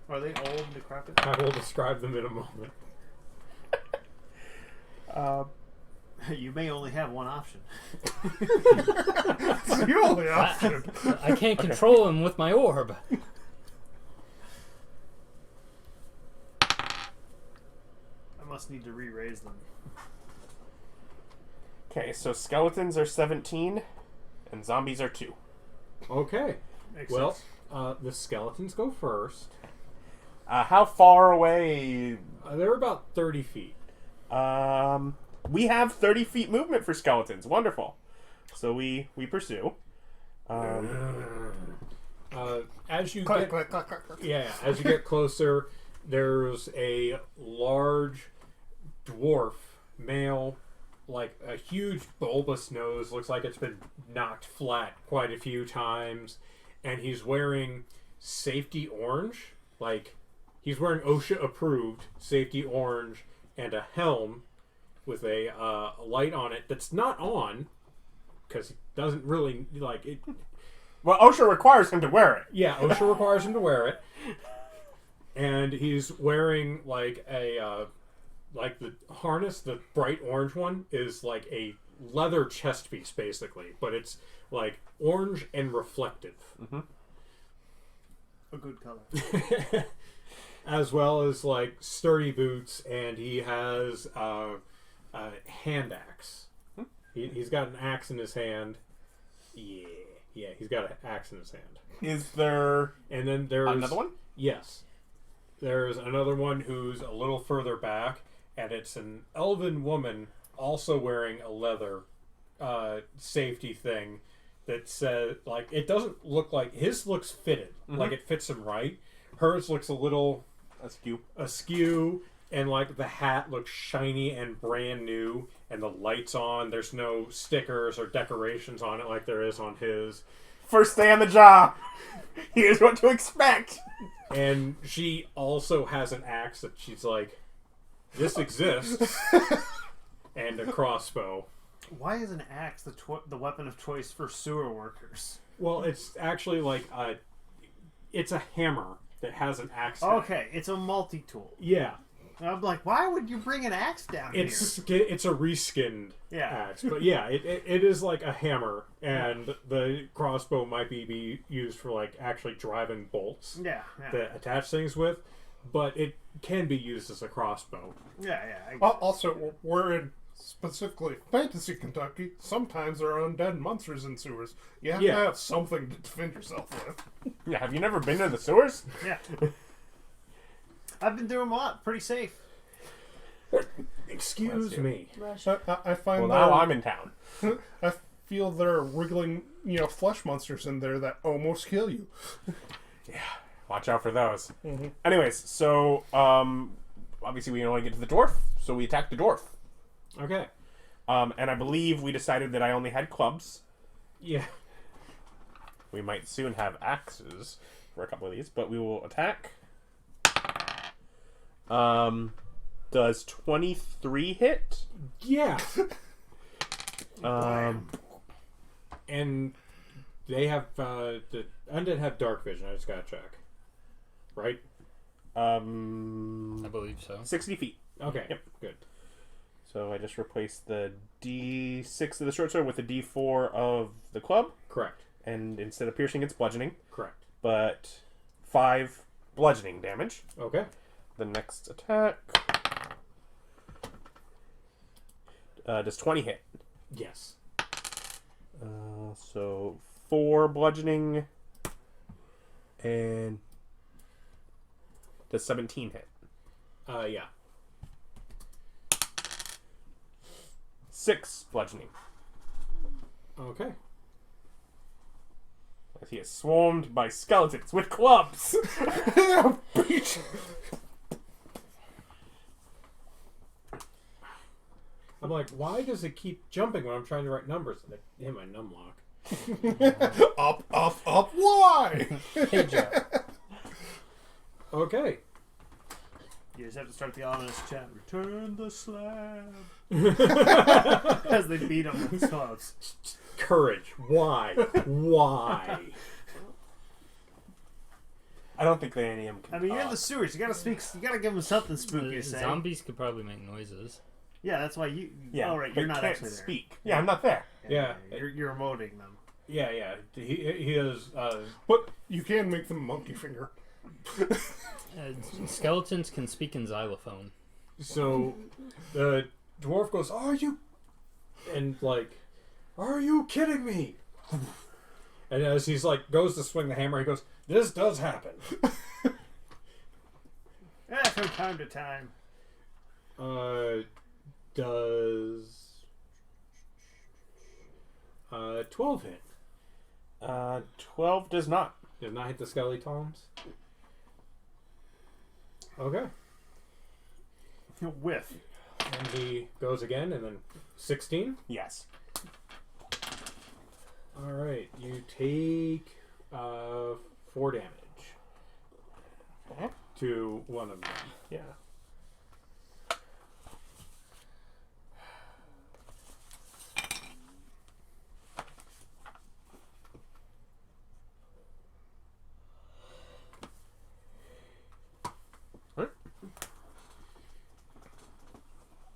Are they old and decrepit? I will describe them in a moment. You may only have one option. It's the only option. I can't control him with my orb. I must need to re-raise them. Okay, so skeletons are 17, and zombies are 2. Okay. Makes Well, sense. the skeletons go first. How far away? They're about 30 feet. We have 30 feet movement for skeletons. Wonderful. So we pursue. As you Click, get, click, click, click, click. yeah, as you get closer, there's a large dwarf male, like a huge bulbous nose, looks like it's been knocked flat quite a few times, and he's wearing safety orange, like he's wearing OSHA approved safety orange and a helm with a light on it that's not on because he doesn't really like it. Well, OSHA requires him to wear it. Yeah, OSHA requires him to wear it, and he's wearing like a like the harness. The bright orange one is like a leather chest piece, basically, but it's like orange and reflective, A good color. as well as like sturdy boots, and he has a hand axe. He's got an axe in his hand. Yeah, he's got an axe in his hand. Is there And then there's another one? Yes. There's another one who's a little further back, and it's an elven woman also wearing a leather safety thing that says, like, it doesn't look like, his looks fitted. Like, it fits him right. Hers looks a little askew, and, like, the hat looks shiny and brand new, and the light's on. There's no stickers or decorations on it like there is on his. First day on the job. Here's what to expect. And she also has an axe that she's like, this exists, and a crossbow. Why is an axe the weapon of choice for sewer workers? Well, it's actually like it's a hammer that has an axe. head. Okay, it's a multi-tool. Yeah, I'm like, why would you bring an axe down here? it's a reskinned axe, but yeah, it is like a hammer, and the crossbow might be used for like actually driving bolts Yeah. that attach things with, but it can be used as a crossbow. Yeah. Also, we're in specifically fantasy Kentucky. Sometimes there are undead monsters in sewers. You have to have something to defend yourself with. Yeah, have you never been to the sewers? Yeah. I've been through them a lot. Pretty safe. Excuse me. Rush. I find Well, now I'm in town. I feel there are wriggling, flesh monsters in there that almost kill you. Watch out for those. Anyways, so obviously we only get to the dwarf, so we attack the dwarf. Okay. And I believe we decided that I only had clubs. Yeah. We might soon have axes for a couple of these, but we will attack. Does 23 hit? Yeah. And they have the undead have dark vision. I just gotta check. Right? I believe so. 60 feet. Okay. Yep. Good. So I just replaced the D6 of the short sword with the D4 of the club. Correct. And instead of piercing, it's bludgeoning. Correct. But 5 bludgeoning damage. Okay. The next attack does 20 hit. Yes. So 4 bludgeoning and does 17 hit. Yeah. 6 bludgeoning. Okay. As he is swarmed by skeletons with clubs. I'm like, why does it keep jumping when I'm trying to write numbers? And I hit my numlock. Up, why? Hey, Joe. Okay. You just have to start the ominous chant. Return the slab. As they beat him with clubs. Courage. Why? Why? I don't think any of them can I mean, you're in talk. the sewers. You gotta speak. You gotta give them something spooky to say. Zombies could probably make noises. Yeah, that's why you. Yeah, Oh, right. they You're not can't actually there. speak. Yeah, I'm not there. Yeah. You're emoting them. Yeah, yeah. He is. But you can make them monkey finger. Skeletons can speak in xylophone. So the dwarf goes, "Are you?" And like, "Are you kidding me?" And as he's like goes to swing the hammer, he goes, "This does happen." From time to time. Does 12 hit? 12 does not. Did not hit the skeletons. Okay. Whiff. And he goes again, and then 16. Yes. All right, you take 4 damage to one of them. Yeah.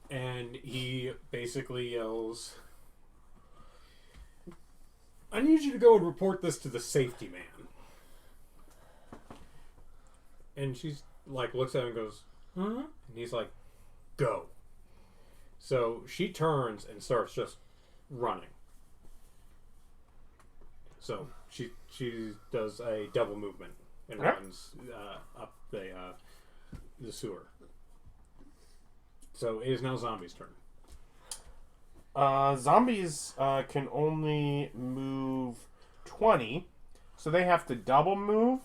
And he basically yells, "I need you to go and report this to the safety man." And she's like, looks at him and goes, "Huh?" And he's like, "Go." So she turns and starts just running. So she does a double movement and runs up the sewer. So it is now Zombie's turn. Zombies can only move 20, so they have to double move,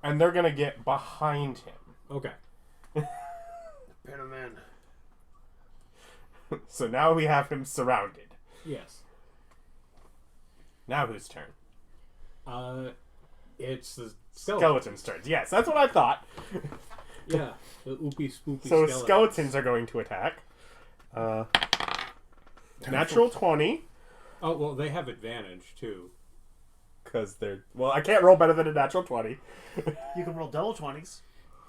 and they're going to get behind him. Okay. Pin him in. So now we have him surrounded. Yes. Now whose turn? It's the skeleton. Skeleton's turn. Yes, that's what I thought. Yeah, the oopy spoopy So skeletons. skeletons are going to attack. Natural 20. Oh, well, they have advantage, too. Because they're... Well, I can't roll better than a natural 20. You can roll double 20s.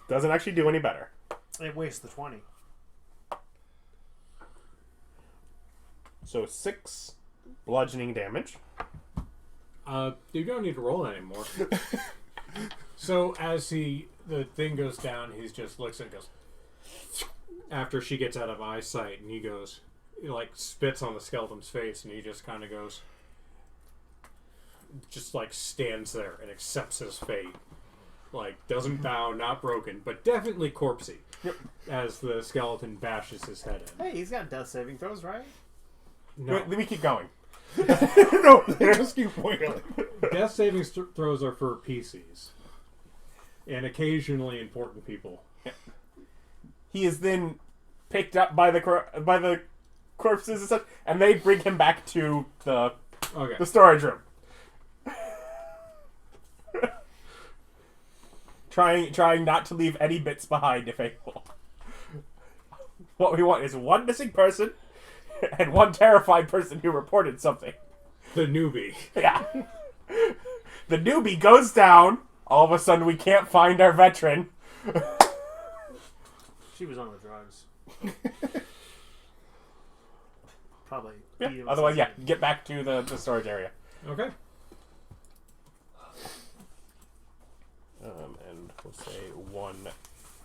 Doesn't actually do any better. It wastes the 20. So 6 bludgeoning damage. You don't need to roll anymore. So as the thing goes down, he just looks and goes... After she gets out of eyesight, and he goes... He, like, spits on the skeleton's face, and he just kind of goes... Just, like, stands there and accepts his fate. Like, doesn't bow, not broken, but definitely corpsey. Yep. As the skeleton bashes his head in. Hey, he's got death saving throws, right? No. Let me keep going. No, just keep wailing. Death saving throws are for PCs. And occasionally important people. He is then picked up by the corpses and such, and they bring him back to the storage room. Trying not to leave any bits behind, if able. What we want is one missing person and one terrified person who reported something. The newbie. Yeah. The newbie goes down. All of a sudden, we can't find our veteran. She was on the drugs. Probably. Yeah. Otherwise, yeah, get back to the storage area. Okay. And we'll say 1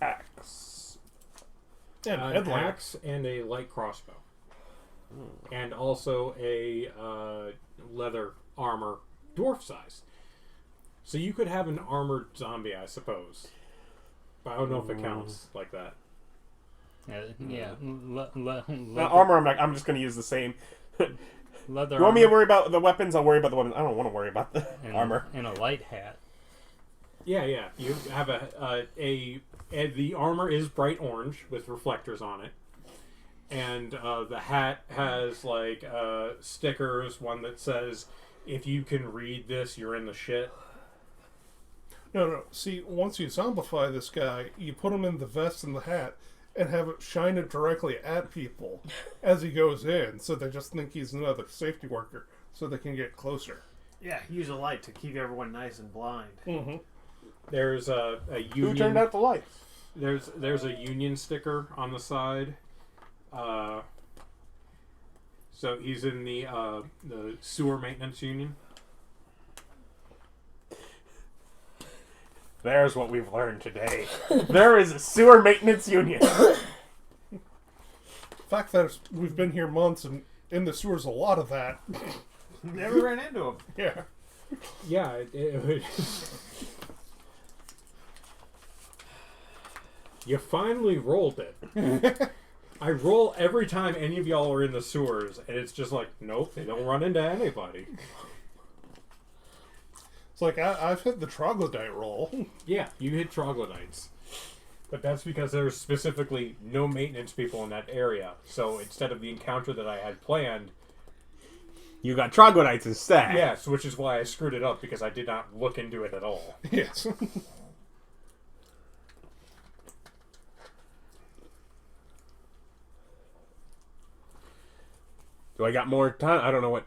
axe. And An headlamp. axe and a light crossbow. And also a leather armor, dwarf size. So you could have an armored zombie, I suppose. But I don't know if it counts like that. Yeah. Armor, I'm just going to use the same. Leather You want me to armor worry about the weapons? I'll worry about the weapons. I don't want to worry about the armor. and a light hat. Yeah. You have the armor is bright orange with reflectors on it. And the hat has, like, stickers. One that says, if you can read this, you're in the shit. No. See, once you zombify this guy, you put him in the vest and the hat and have it shine it directly at people as he goes in, so they just think he's another safety worker, so they can get closer. Yeah, use a light to keep everyone nice and blind. Mm-hmm. There's a union... Who turned out the lights? There's a union sticker on the side. So he's in the sewer maintenance union. There's what we've learned today. There is a sewer maintenance union. The fact that we've been here months and in the sewers a lot of that. Never ran into him. Yeah. Yeah, it would... You finally rolled it. I roll every time any of y'all are in the sewers, and it's just like, nope, they don't run into anybody. It's like, I've hit the troglodyte roll. Yeah, you hit troglodytes. But that's because there's specifically no maintenance people in that area. So instead of the encounter that I had planned... You got troglodytes instead. Yes, which is why I screwed it up, because I did not look into it at all. Yes. Do I got more time? I don't know what...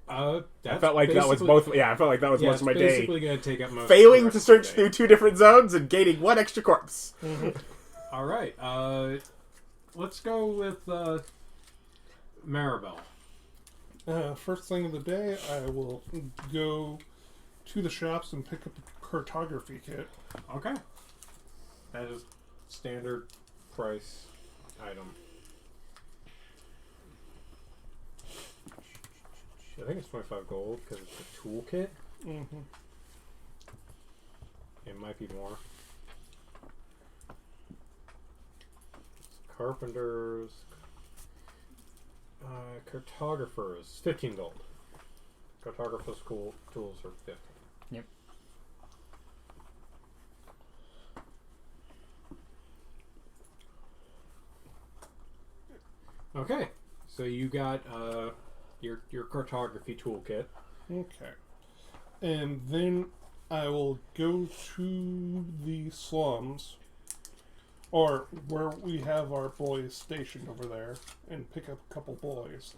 That's I felt like that was both... Yeah, I felt like that was most of my day. basically going to take up most Failing of to the search rest of the through 2 different zones and gaining 1 extra corpse. day. All right. Let's go with Maribel. First thing of the day, I will go to the shops and pick up a cartography kit. Okay. That is standard price item. I think it's 25 gold because it's a toolkit. Mm-hmm. It might be more. Carpenters. Cartographers. 15 gold. Cartographers' tools are 50. Yep. Okay. So you got your cartography toolkit. Okay. And then I will go to the slums Or where we have our boys stationed over there and pick up a couple boys.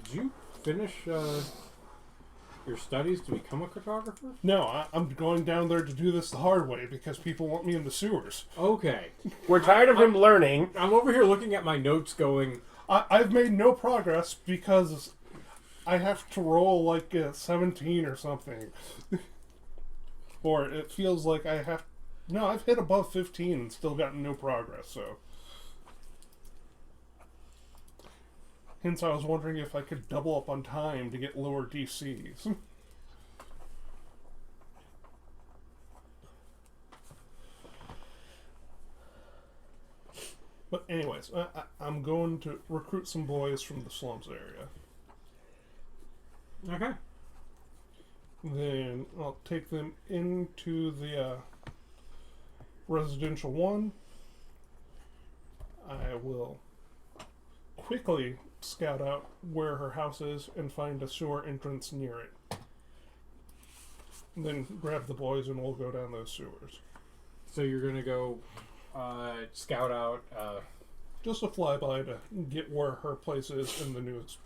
Did you finish your studies to become a cartographer? No, I'm going down there to do this the hard way because people want me in the sewers. Okay. We're tired of him learning. I'm over here looking at my notes going... I've made no progress because I have to roll like a 17 or something. Or it feels like I have... No, I've hit above 15 and still gotten no progress, so... Hence, I was wondering if I could double up on time to get lower DCs. But anyways, I'm going to recruit some boys from the slums area. Okay. Then I'll take them into the residential one. I will quickly scout out where her house is and find a sewer entrance near it. Then grab the boys and we'll go down those sewers. So you're going to go scout out... Just a flyby to get where her place is in the newest.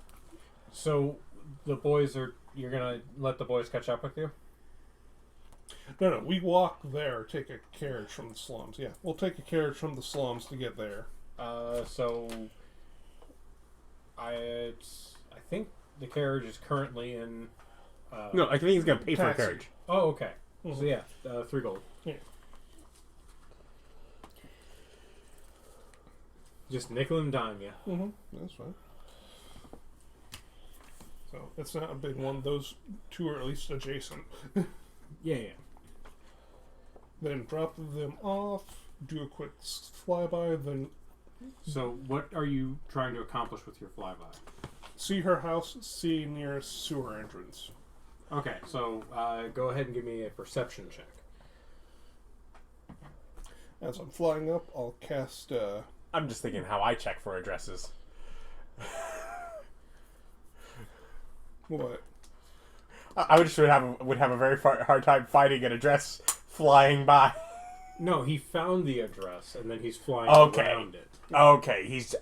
So the boys are... You're going to let the boys catch up with you? No, we walk there, take a carriage from the slums. Yeah, we'll take a carriage from the slums to get there. So... I think the carriage is currently in... No, I think he's going to pay for a Taxi. carriage. Oh, okay. Mhm. So yeah, 3 gold. Yeah. Just nickel and dime, yeah. Mm-hmm. That's fine. So it's not a big one. Those two are at least adjacent. Yeah. Then drop them off, do a quick flyby, then So what are you trying to accomplish with your flyby? see her house, see nearest sewer entrance. Okay, so go ahead and give me a perception check. As I'm flying up, I'll cast... I'm just thinking how I check for addresses. what? I would have a very hard time finding an address flying by. No, he found the address and then he's flying Okay. around it. Okay, he's.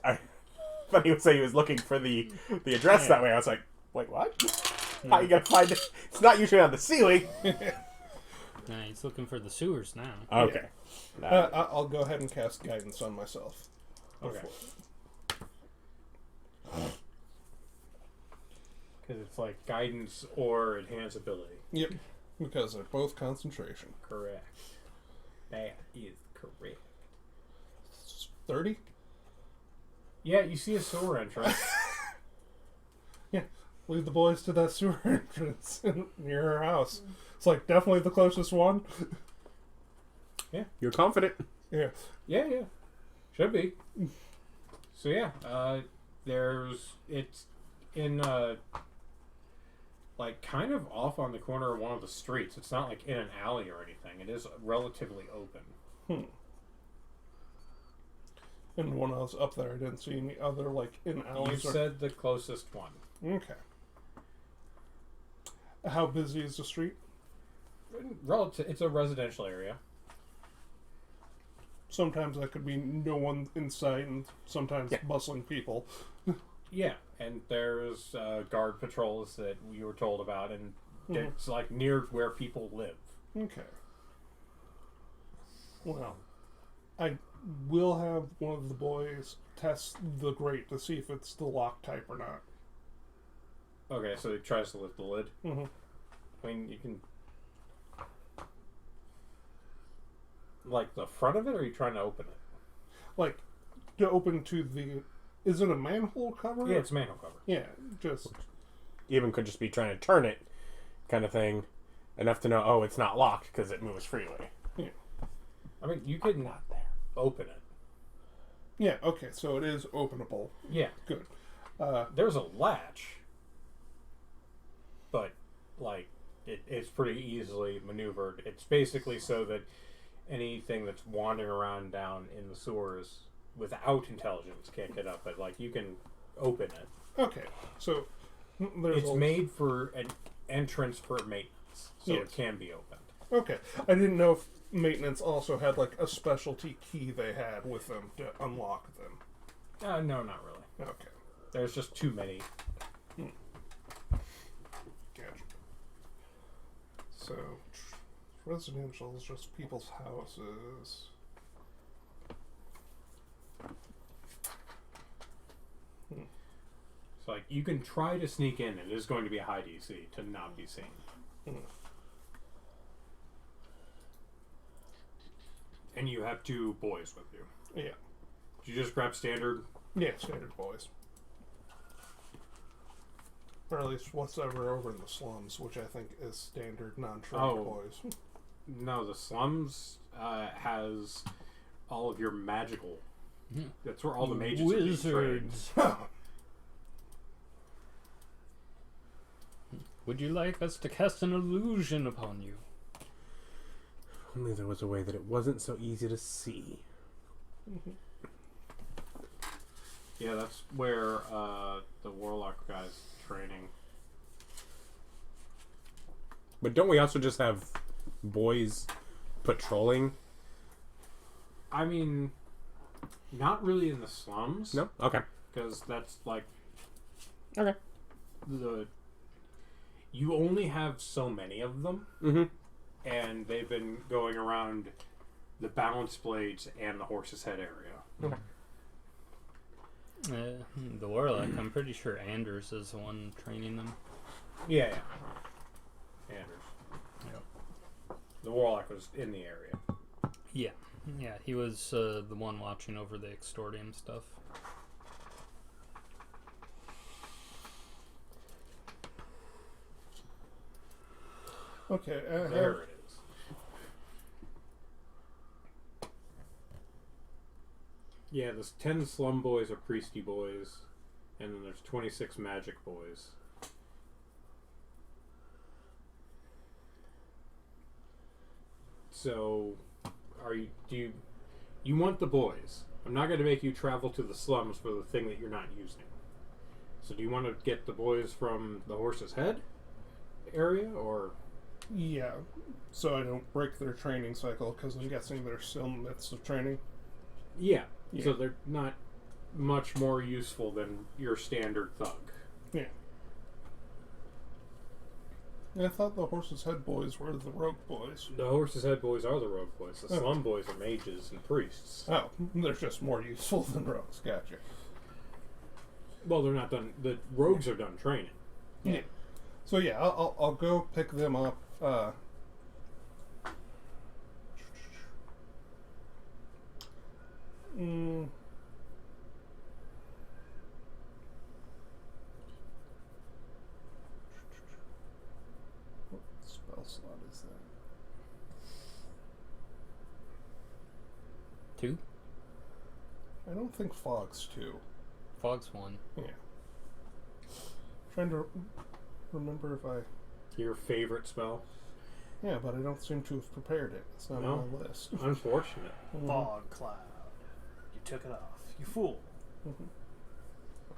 But he would say he was looking for the address that way. I was like, wait, what? How you gonna find it? It's not usually on the ceiling. Nah, he's looking for the sewers now. Okay. I'll go ahead and cast guidance on myself. Okay. Because it's like guidance or enhance ability. Yep. Because they're both concentration. Correct. That is correct. 30? Yeah, you see a sewer entrance. Lead the boys to that sewer entrance near her house. It's like definitely the closest one. You're confident. Yeah. Yeah. Should be. So yeah, it's in like kind of off on the corner of one of the streets. It's not like in an alley or anything. It is relatively open. And when I was up there, I didn't see any other like in You alleys. said the closest one. Okay. How busy is the street? It's a residential area. Sometimes that could be no one in sight, and sometimes bustling people. Yeah, and there's guard patrols that we were told about, and it's like near where people live. Okay. Well, I will have one of the boys test the grate to see if it's the lock type or not. Okay, so he tries to lift the lid. Mm-hmm. I mean, you can... Like the front of it, or are you trying to open it? Like, to open to the... Is it a manhole cover? Yeah, it's a manhole cover. Yeah, just... Even could just be trying to turn it, kind of thing, enough to know, oh, it's not locked because it moves freely. Yeah. I mean, you could not open it. Yeah, okay, so it is openable. Yeah. Good. There's a latch, but, like, it's pretty easily maneuvered. It's basically so that anything that's wandering around down in the sewers without intelligence can't get up, but, like, you can open it. Okay, so there's It's made for an entrance for maintenance, so Yes. it can be opened. Okay. I didn't know if maintenance also had like a specialty key they had with them to unlock them. No, not really. Okay. There's just too many. Gotcha. So, residential is just people's houses. So, like, you can try to sneak in, and it is going to be a high DC to not be seen. And you have 2 boys with you. Yeah. Did you just grab standard? Yeah, standard boys. Or at least what's ever over in the slums, which I think is standard non-trained boys. No, the slums has all of your magical. That's where all the mages are being trained. Wizards. Would you like us to cast an illusion upon you? Only there was a way that it wasn't so easy to see. Yeah, that's where the warlock guy's training. But don't we also just have boys patrolling? I mean, not really in the slums. No? Okay. Because that's like Okay. you only have so many of them, and they've been going around the balance blades and the horse's head area. Okay. The warlock, I'm pretty sure Anders is the one training them. Yeah. Anders. Yep. The warlock was in the area. Yeah, he was the one watching over the extortium stuff. Okay, There it is. Yeah, there's 10 slum boys or priesty boys, and then there's 26 magic boys. So, do you want the boys? I'm not going to make you travel to the slums for the thing that you're not using. So do you want to get the boys from the horse's head area, or? Yeah, so I don't break their training cycle, because I'm guessing they're still in the midst of training. Yeah, so they're not much more useful than your standard thug. Yeah. I thought the horse's head boys were the rogue boys. The horse's head boys are the rogue boys. The slum boys are mages and priests. Oh, they're just more useful than rogues. Gotcha. Well, they're not done. The rogues are done training. Yeah. So yeah, I'll go pick them up. What spell slot is that? 2? I don't think Fog's 2. Fog's 1. Yeah. Trying to remember if I... Your favorite spell? Yeah, but I don't seem to have prepared it. It's not on my list. Unfortunate. Fog cloud. You took it off. You fool.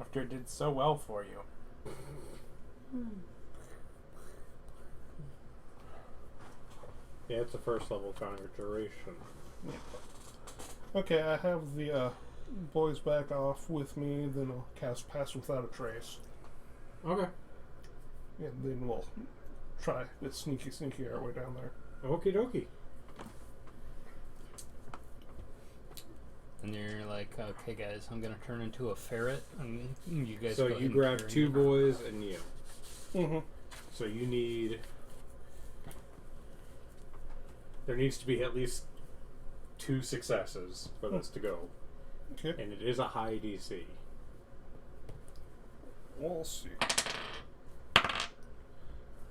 After it did so well for you. Yeah, it's a first level conjuration. Yeah. Okay, I have the boys back off with me, then I'll cast Pass Without a Trace. Okay. And then we'll try to sneaky our way down there. Okie dokie. And you're like, okay, guys, I'm gonna turn into a ferret, and you guys. So go ahead you and grab carry 2 me. boys and you. Mm-hmm. So you need. There needs to be at least 2 successes for this to go. Okay. And it is a high DC. We'll see.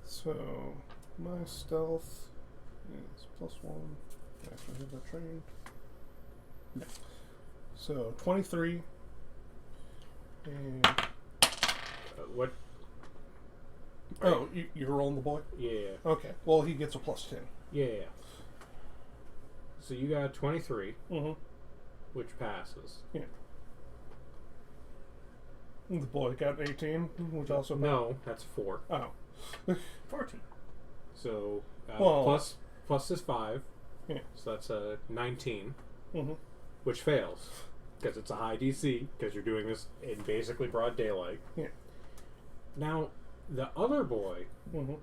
So, my stealth is +1. Actually, have that trained. No. So, 23. And... What? Oh, you're rolling the boy? Yeah. Okay. Well, he gets a +10. Yeah. So you got 23, Mm-hmm. which passes. Yeah. The boy got 18, which also... No, that's 4. Oh. 14. So Well- plus is 5. Yeah. So that's a 19, Mm-hmm. which fails. Because it's a high DC, because you're doing this in basically broad daylight. Yeah. Now, the other boy, Mm-hmm.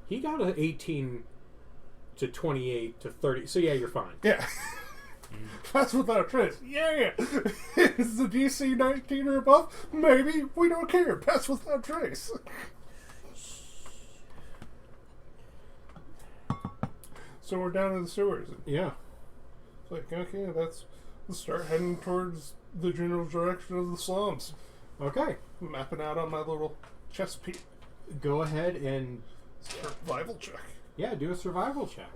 he got an 18 to 28 to 30. So yeah, you're fine. Yeah. Pass without a trace. Yeah. Is the DC 19 or above? Maybe. We don't care. Pass without trace. So we're down in the sewers. Yeah. It's like, okay, let's start heading towards the general direction of the slums. Okay. Mapping out on my little chess piece. Go ahead and Survival check. yeah, do a survival check.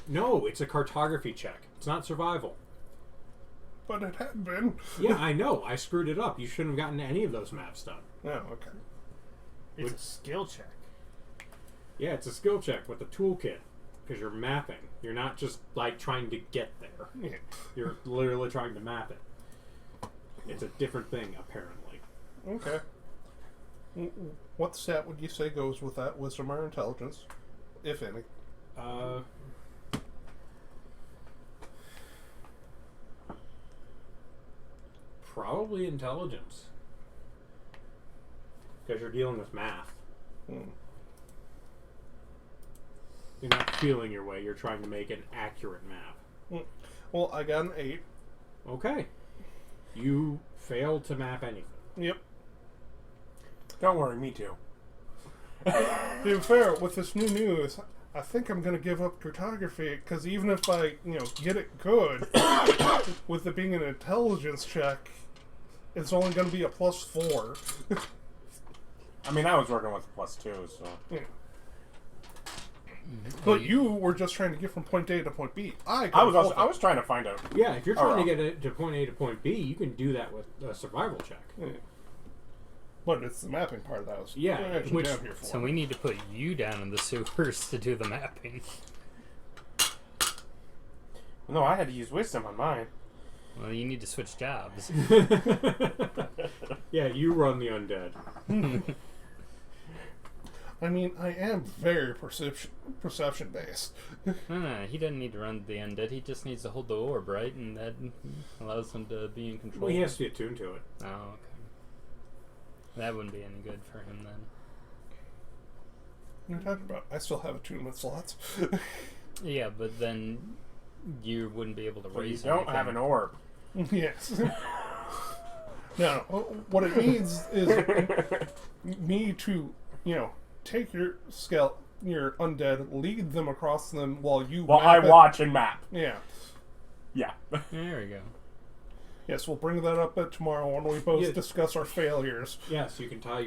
No, it's a cartography check. It's not survival. But it had been. Yeah, I know. I screwed it up. You shouldn't have gotten any of those maps done. Oh, okay. It's a skill check. Yeah, it's a skill check with the toolkit because you're mapping. You're not just like trying to get there. Yeah. You're literally trying to map it. It's a different thing, apparently. Okay. What stat would you say goes with that? Wisdom or intelligence? If any. Probably intelligence. Because you're dealing with math. Hmm. You're not feeling your way. You're trying to make an accurate map. Well, I got an 8. Okay. You failed to map anything. Yep. Don't worry, me too. To be fair, with this new news, I think I'm going to give up cartography, because even if I, get it good, with it being an intelligence check, it's only going to be a +4. I mean, I was working with +2, so. Yeah. But you were just trying to get from point A to point B. I was trying to find out. Yeah, if you're trying to Oh. get it to point A to point B, you can do that with a survival check. Yeah. But it's the mapping part that I was Yeah, actually which- down here for. So we need to put you down in the sewers to do the mapping. No, I had to use wisdom on mine. Well, you need to switch jobs. Yeah, you run the undead. I mean, I am very perception based. No, he doesn't need to run the undead. He just needs to hold the orb, right? And that allows him to be in control. Well, he has to be attuned to it. Oh, okay. That wouldn't be any good for him then. What are you talking about? I still have attunement slots. Yeah, but then you wouldn't be able to But you raise don't anything. have an orb. Yes. No, what it needs is me to, take your your undead, lead them across them while you. Well, map I it. watch and map. Yeah. Yeah. There we go. Yes, we'll bring that up tomorrow when we both Yeah. discuss our failures. Yeah, so you can tie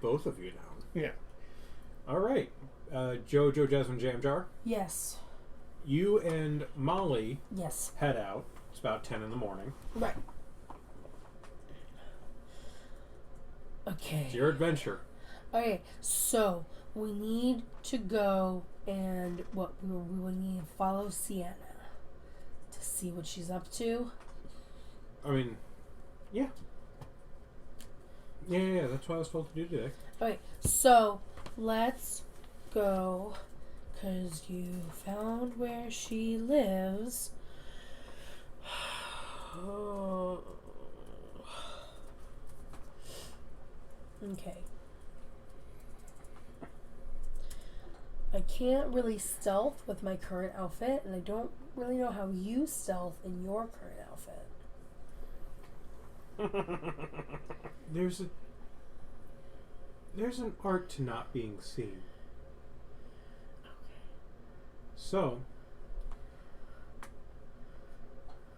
both of you down. Yeah. All right. Jojo, Jasmine, Jamjar, Yes. you and Molly Yes. head out. It's about 10 in the morning. Right. Okay. It's your adventure. Okay, so we need to go and we need to follow Sienna to see what she's up to. I mean, yeah. Yeah, that's what I was told to do today. Okay, so let's go because you found where she lives. Okay. I can't really stealth with my current outfit, and I don't really know how you stealth in your current outfit. There's an art to not being seen. So,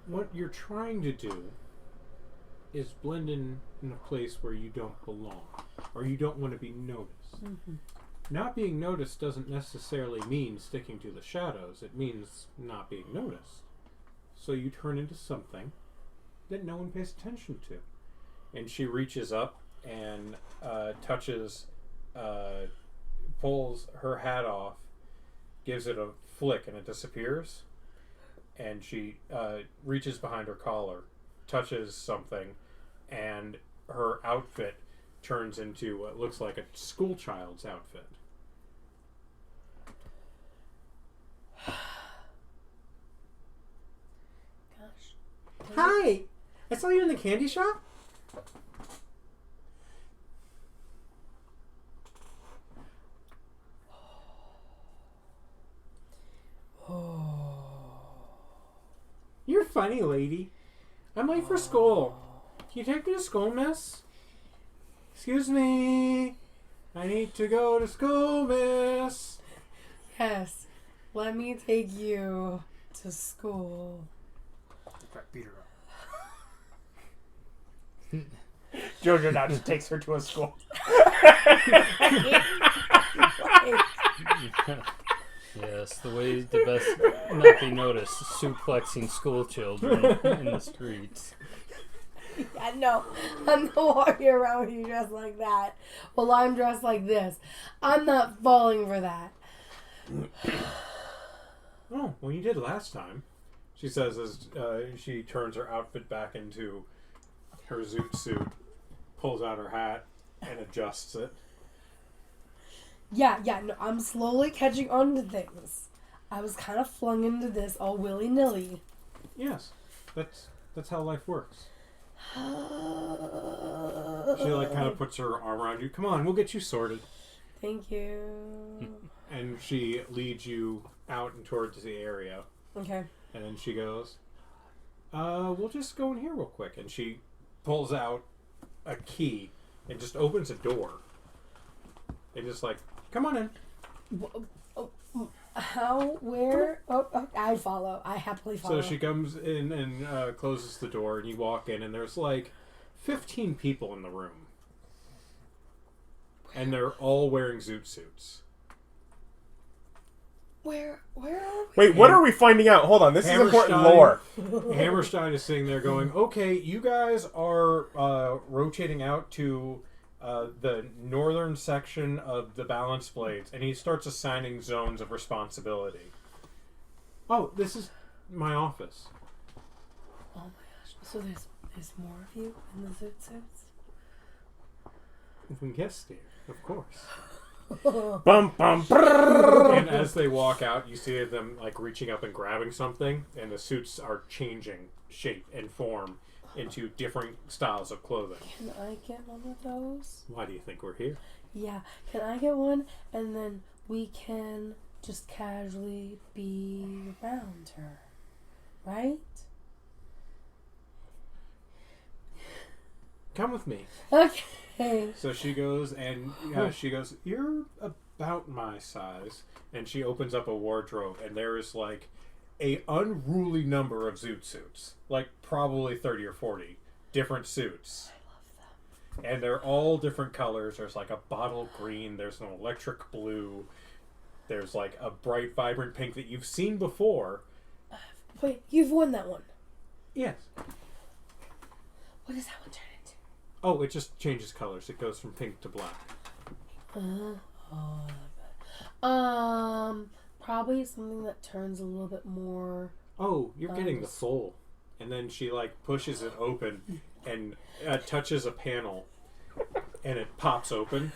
what you're trying to do is blend in a place where you don't belong, or you don't want to be noticed. Mm-hmm. Not being noticed doesn't necessarily mean sticking to the shadows. It means not being noticed. So you turn into something that no one pays attention to. And she reaches up and pulls her hat off, gives it a flick, and it disappears. And she reaches behind her collar, touches something, and her outfit turns into what looks like a school child's outfit. Hi! I saw you in the candy shop. You're funny, lady. I'm late for school. Can you take me to school, miss? Excuse me. I need to go to school, miss. Yes. Let me take you to school. I beat her up. Jojo now just takes her to a school. Yes, the way to best not be noticed, suplexing school children in the streets. Yeah, no. I'm not walking around with you dressed like that. Well, I'm dressed like this. I'm not falling for that. Oh, well, you did last time. She says as she turns her outfit back into her zoot suit, pulls out her hat, and adjusts it. Yeah, no, I'm slowly catching on to things. I was kind of flung into this all willy-nilly. Yes, that's how life works. She like kind of puts her arm around you. Come on, we'll get you sorted. Thank you. And she leads you out and towards the area. Okay. And then she goes, we'll just go in here real quick. And she pulls out a key and just opens a door. And just like, come on in. How? Where? Oh, I follow. I happily follow. So she comes in and closes the door, and you walk in, and there's like 15 people in the room. And they're all wearing zoot suits. Where are we? Wait, what are we finding out? Hold on, this is important lore. Hammerstein is sitting there going, okay, you guys are rotating out to the northern section of the balance blades, and he starts assigning zones of responsibility. Oh, this is my office. Oh my gosh. So there's more of you in the zoot suits? Yes, dear, of course. Bum bum. Brrr. And as they walk out, you see them like reaching up and grabbing something, and the suits are changing shape and form into different styles of clothing. Can I get one of those? Why do you think we're here? Yeah, can I get one? And then we can just casually be around her. Right? Come with me. Okay. So she goes and she goes, you're about my size. And she opens up a wardrobe, and there is like a unruly number of zoot suits. Like probably 30 or 40 different suits. I love them. And they're all different colors. There's like a bottle green. There's an electric blue. There's like a bright, vibrant pink that you've seen before. Wait, you've won that one. Yes. What does that one turn into? Oh, it just changes colors. It goes from pink to black. Oh, I like that. Probably something that turns a little bit more. Oh, you're getting the full. And then she like pushes it open and touches a panel, and it pops open,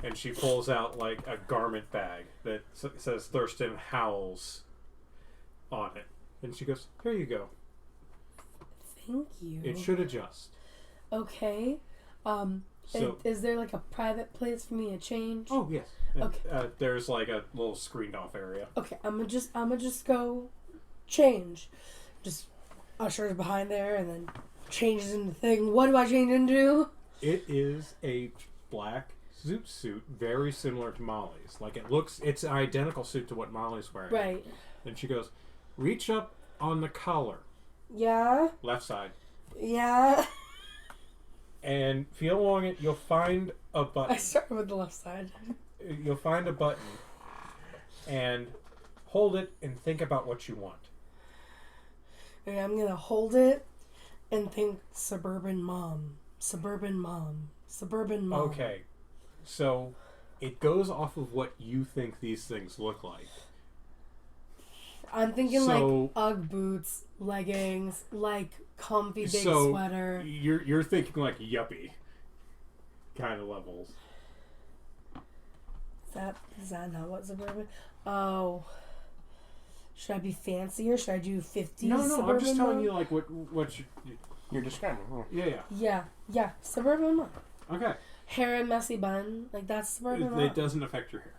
and she pulls out like a garment bag that says Thurston Howells on it. And she goes, here you go. Thank you. It should adjust. Okay. So, is there like a private place for me to change? oh yes. And, Okay. there's like a little screened off area. Okay, I'm gonna just go change. Just ushers behind there and then changes into the thing. What do I change into? It is a black zoot suit, very similar to Molly's. Like it's an identical suit to what Molly's wearing. Right. And she goes, reach up on the collar, Yeah. left side, Yeah. and feel along it. You'll find a button. I started with the left side. You'll find a button, and hold it and think about what you want. Okay, I'm gonna hold it and think suburban mom. Suburban mom. Suburban mom. Okay, so it goes off of what you think these things look like. I'm thinking So- like Ugg boots, leggings, like comfy big So sweater. you're thinking like yuppie kind of levels. Is that not what suburban? Oh, Should I be fancier? Should I do 50s? No, suburban I'm just telling mom? you like what You're describing. Oh. yeah. Yeah, suburban mom. Okay. Hair and messy bun, like that's suburban mom. It doesn't affect your hair.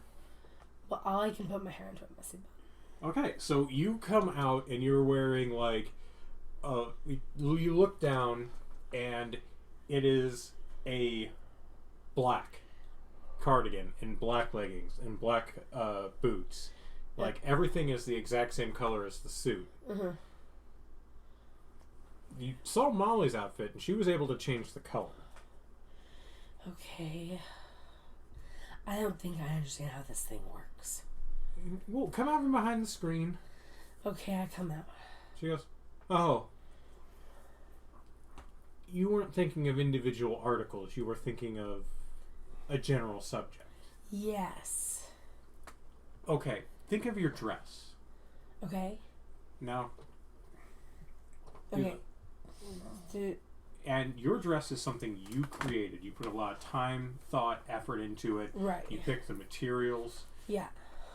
Well, I can put my hair into a messy bun. Okay, so you come out and you're wearing like, you look down and it is a black cardigan and black leggings and black boots. Like everything is the exact same color as the suit. Mm-hmm. You saw Molly's outfit and she was able to change the color. Okay. I don't think I understand how this thing works. Well, come out from behind the screen. Okay, I come out. She goes, oh. You weren't thinking of individual articles. You were thinking of a general subject. Yes. Okay, think of your dress. Okay. Now. Okay. And your dress is something you created. You put a lot of time, thought, effort into it. Right. You pick the materials. Yeah.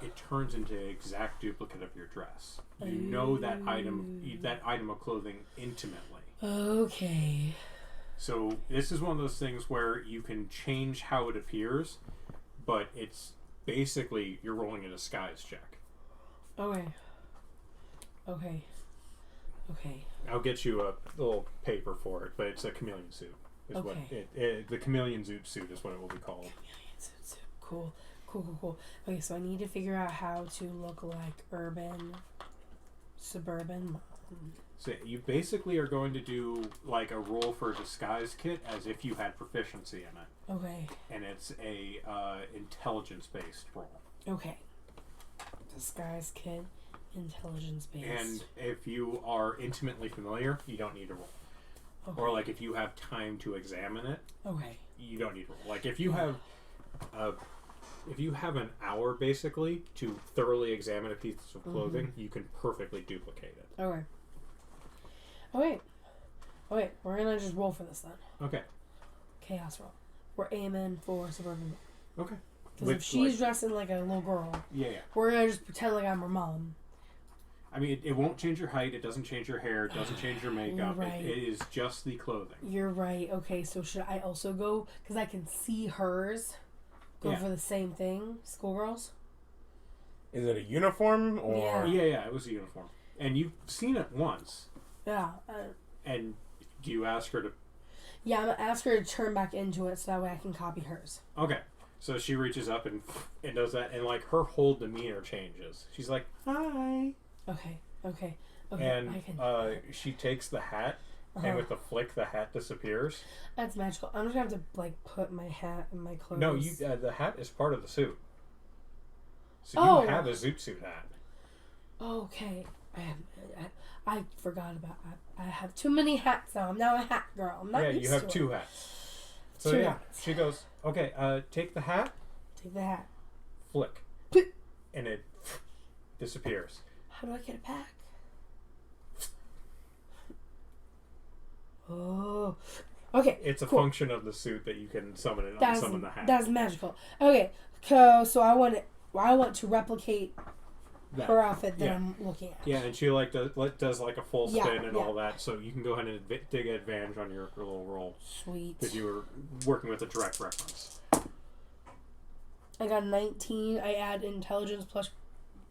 It turns into an exact duplicate of your dress. You know that item of clothing intimately. Okay. So this is one of those things where you can change how it appears, but it's basically you're rolling a disguise check. Okay. Okay. Okay. I'll get you a little paper for it, but it's a chameleon suit. Is what the chameleon suit is what it will be called. Chameleon suit. Cool. Okay, so I need to figure out how to look like urban, suburban mom. So you basically are going to do like a roll for a disguise kit as if you had proficiency in it. Okay. And it's a intelligence-based roll. Okay. Disguise kit, intelligence based. And if you are intimately familiar, you don't need to roll. Okay. Or like if you have time to examine it, Okay. you don't need to roll. Like if you have an hour basically to thoroughly examine a piece of clothing, you can perfectly duplicate it. Okay. Okay. Okay, we're gonna just roll for this then. Okay. Chaos roll. We're aiming for suburban. Okay. Because if she's dressing like a little girl, yeah, we're gonna just pretend like I'm her mom. I mean, it won't change your height. It doesn't change your hair. It doesn't change your makeup. Right. It is just the clothing. You're right. Okay, so should I also go, because I can see hers, go for the same thing, schoolgirls? Is it a uniform or? Yeah, it was a uniform. And you've seen it once. Yeah. And do you ask her to... Yeah, I'm going to ask her to turn back into it so that way I can copy hers. Okay. So she reaches up and does that, and like her whole demeanor changes. She's like, hi. Okay. And she takes the hat, and with the flick, the hat disappears. That's magical. I'm just going to have to like put my hat in my clothes. No, the hat is part of the suit. So you have a zoot suit hat. Okay. I forgot about that. I have too many hats now. I'm now a hat girl. I'm not used you have to two it. hats. So Two hats. she goes, okay, take the hat, Take the hat. flick, and it disappears. How do I get it back? Oh. Okay. It's a cool. function of the suit that you can summon it That's, summon the hat. That's magical. Okay. So I want to replicate her outfit that I'm looking at. Yeah, and she does like a full spin and yeah. all that, so you can go ahead and take advantage on your little roll. Sweet. Because you were working with a direct reference. I got 19. I add intelligence plus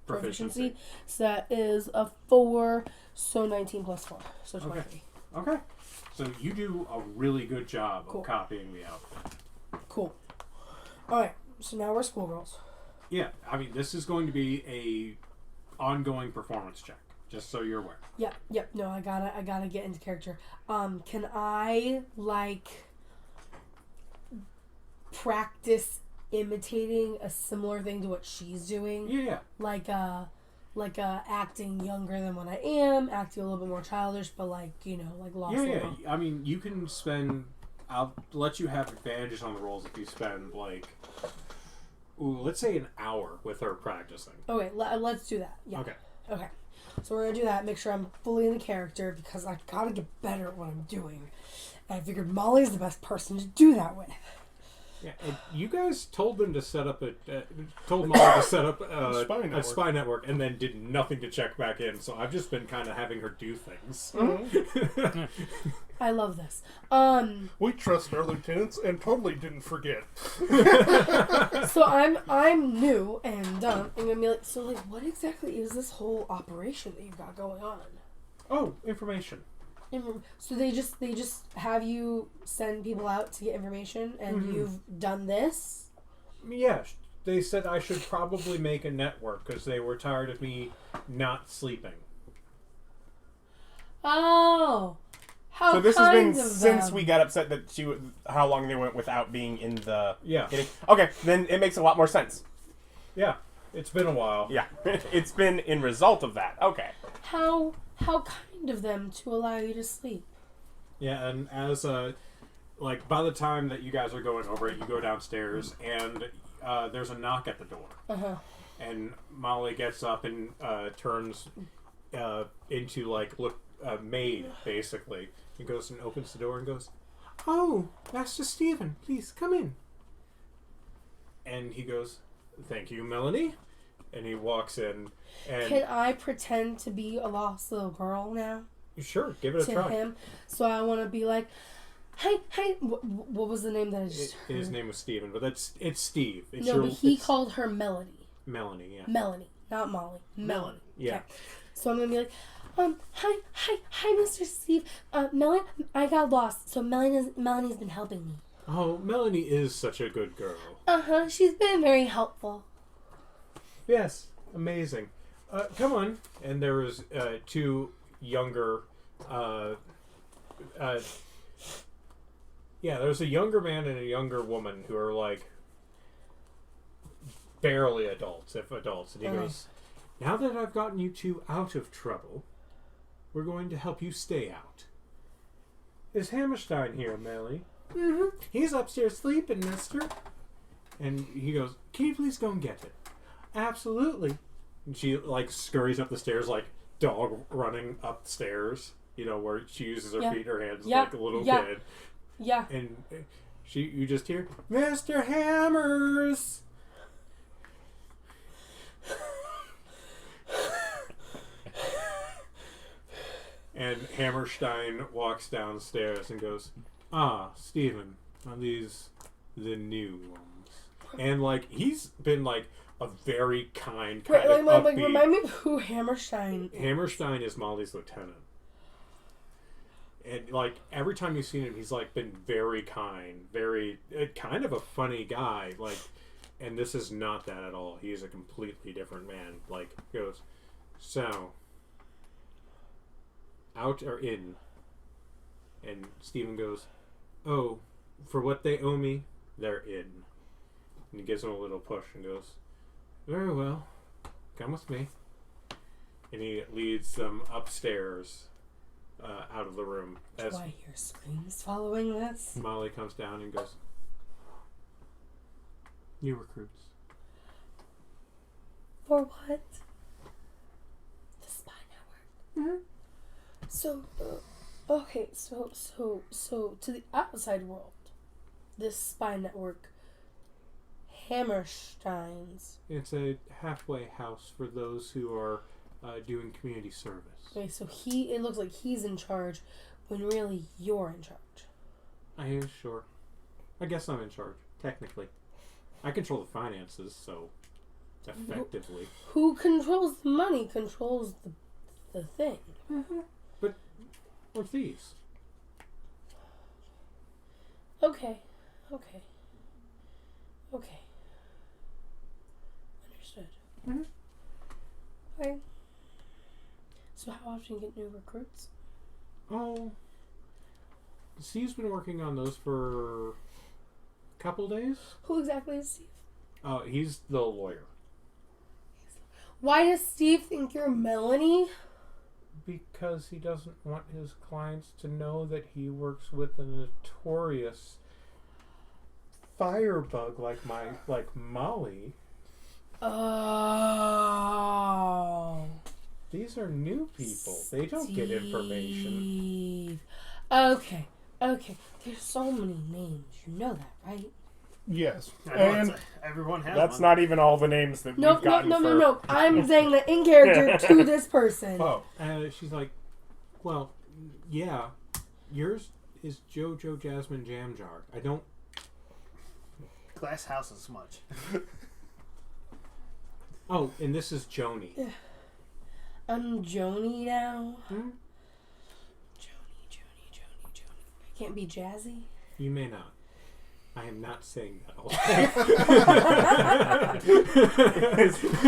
proficiency. So that is a 4. So 19 plus 4. So 23. Okay. So you do a really good job of copying the outfit. Cool. Alright, so now we're schoolgirls. Yeah, I mean, this is going to be a ongoing performance check, just so you're aware. Yep. No, I gotta get into character. Can I practice imitating a similar thing to what she's doing? Yeah. Like acting younger than what I am, acting a little bit more childish, but lost. Yeah. I mean, you can spend. I'll let you have advantages on the rolls if you spend let's say an hour with her practicing. Okay, let's do that. Yeah. Okay. So we're gonna do that. Make sure I'm fully in the character because I gotta get better at what I'm doing. And I figured Molly's the best person to do that with. Yeah, and you guys told them to set up told Molly to set up a spy network, and then did nothing to check back in. So I've just been kind of having her do things. I love this. We trust our lieutenants and totally didn't forget. So I'm new and I'm gonna be like, so like, what exactly is this whole operation that you've got going on? Oh, information. So they just have you send people out to get information, and you've done this? Yeah, they said I should probably make a network because they were tired of me not sleeping. Oh, how So this has been kind of since them. we got upset that how long they went without being in the... Yeah. Okay, then it makes a lot more sense. Yeah, it's been a while. Yeah, it's been in result of that. Okay. How kind of them to allow you to sleep. Yeah, and as like by the time that you guys are going over it, you go downstairs and there's a knock at the door. And Molly gets up and turns into like a maid basically. He goes and opens the door and goes, "Oh, Master Stephen, please come in." And he goes, "Thank you, Melanie." And he walks in. And Can I pretend to be a lost little girl now? sure, give it a To try. him. So I want to be like, hi. What was the name that I just heard? His name was Stephen, but it's Steve. It's No, but he it's called her Melody. Melanie. Yeah. Melanie, not Molly. Melanie. Yeah. Okay. So I'm gonna be like, hi, Mr. Steve. Melanie, I got lost. So Melanie's been helping me. Oh, Melanie is such a good girl. She's been very helpful. Yes, amazing. Come on. And there was two younger. Yeah, there's a younger man and a younger woman who are like barely adults, if adults. And he goes, "Now that I've gotten you two out of trouble, we're going to help you stay out. Is Hammerstein here, Melly?" "Mm-hmm. He's upstairs sleeping, mister." And he goes, "Can you please go and get him?" "Absolutely." And she like scurries up the stairs like dog running upstairs, you know, where she uses her feet and her hands like a little kid. Yeah. And you just hear, "Mr. Hammers!" And Hammerstein walks downstairs and goes, "Ah, Stephen, are these the new ones?" And like he's been like a very kind, kind of upbeat. Remind me of who Hammerstein is. Hammerstein is Molly's lieutenant. And like every time you've seen him, he's like been very kind, very kind of a funny guy. Like, and this is not that at all. He is a completely different man. Like, goes, "So, out or in?" And Stephen goes, "Oh, for what they owe me, they're in." And he gives him a little push and goes, "Very well, come with me." And he leads them upstairs, out of the room. Do I hear screams following this? Molly comes down and goes, "New recruits." For what? The spy network. So, okay, so to the outside world, this spy network, Hammerstein's. It's a halfway house for those who are doing community service. Okay, so it looks like he's in charge when really you're in charge. Sure. I guess I'm in charge, technically. I control the finances, so effectively. Who controls the money controls the thing. But we're thieves. Okay. Understood. Okay. So how often do you get new recruits? Oh, Steve's been working on those for a couple days. Who exactly is Steve? He's the lawyer. Why does Steve think you're Melanie? Because he doesn't want his clients to know that he works with a notorious firebug like Molly. Oh. These are new people. They don't get information. Okay. There's so many names. You know that, right? Yes. I know And everyone has That's one. not even all the names that No, we've gotten no. I'm saying that in character to this person. Oh, She's like, well, yeah, yours is Jojo Jasmine Jamjar. I don't. Glass house is much. Oh, and this is Joni. I'm Joni now. Hmm? Joni. I can't be Jazzy. You may not. I am not saying that all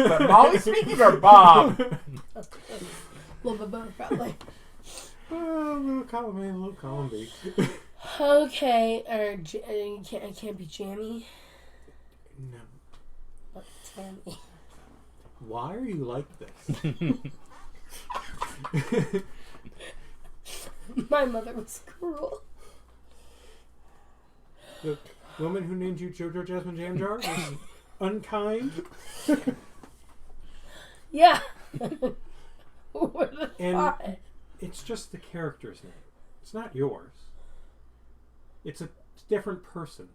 but Molly speaking or Bob? Little bit both, probably. little column A, little column B. Okay, or I can't be Jammy. No. But Tammy. Why are you like this? My mother was cruel. The woman who named you Jojo Jasmine Jamjar was unkind. Yeah. Who would have And thought? it's just the character's name. It's not yours. It's a different person.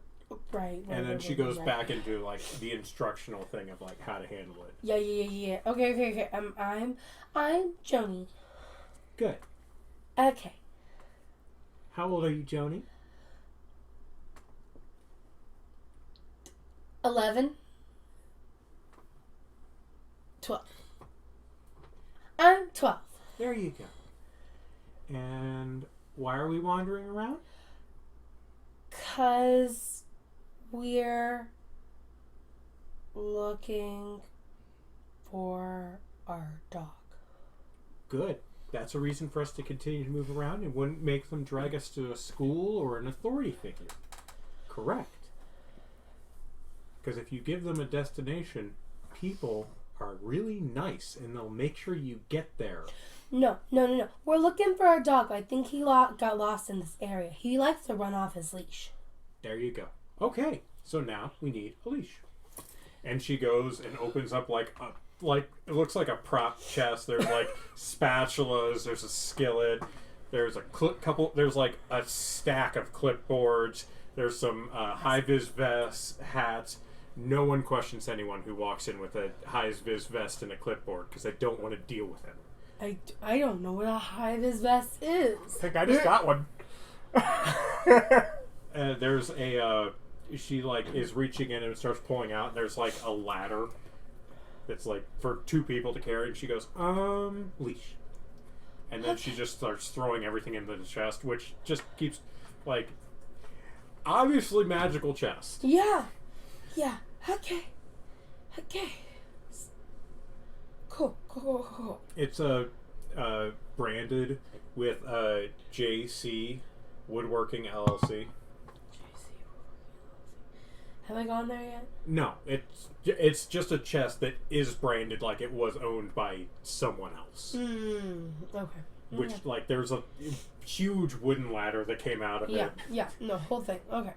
Right. And then she goes right. back into like the instructional thing of like how to handle it. Yeah. Okay. I'm Joni. Good. Okay. How old are you, Joni? 11. 12. I'm 12. There you go. And why are we wandering around? 'Cause we're looking for our dog. Good. That's a reason for us to continue to move around. It wouldn't make them drag us to a school or an authority figure. Correct. Because if you give them a destination, people are really nice and they'll make sure you get there. No. We're looking for our dog. I think he got lost in this area. He likes to run off his leash. There you go. Okay, so now we need a leash. And she goes and opens up like it looks like a prop chest. There's like spatulas. There's a skillet. There's a there's like a stack of clipboards. There's some high-vis vests, hats. No one questions anyone who walks in with a high-vis vest and a clipboard because they don't want to deal with him. I don't know what a high-vis vest is. I think I just got one. There's a she like is reaching in and starts pulling out. And there's like a ladder that's like for two people to carry. And she goes, leash. And then she just starts throwing everything into the chest, which just keeps like obviously magical chest. Yeah. Okay. Cool. It's branded with JC Woodworking LLC. Have I gone there yet? No, it's just a chest that is branded like it was owned by someone else. Okay. Which like there's a huge wooden ladder that came out of it. Yeah. No, whole thing. Okay.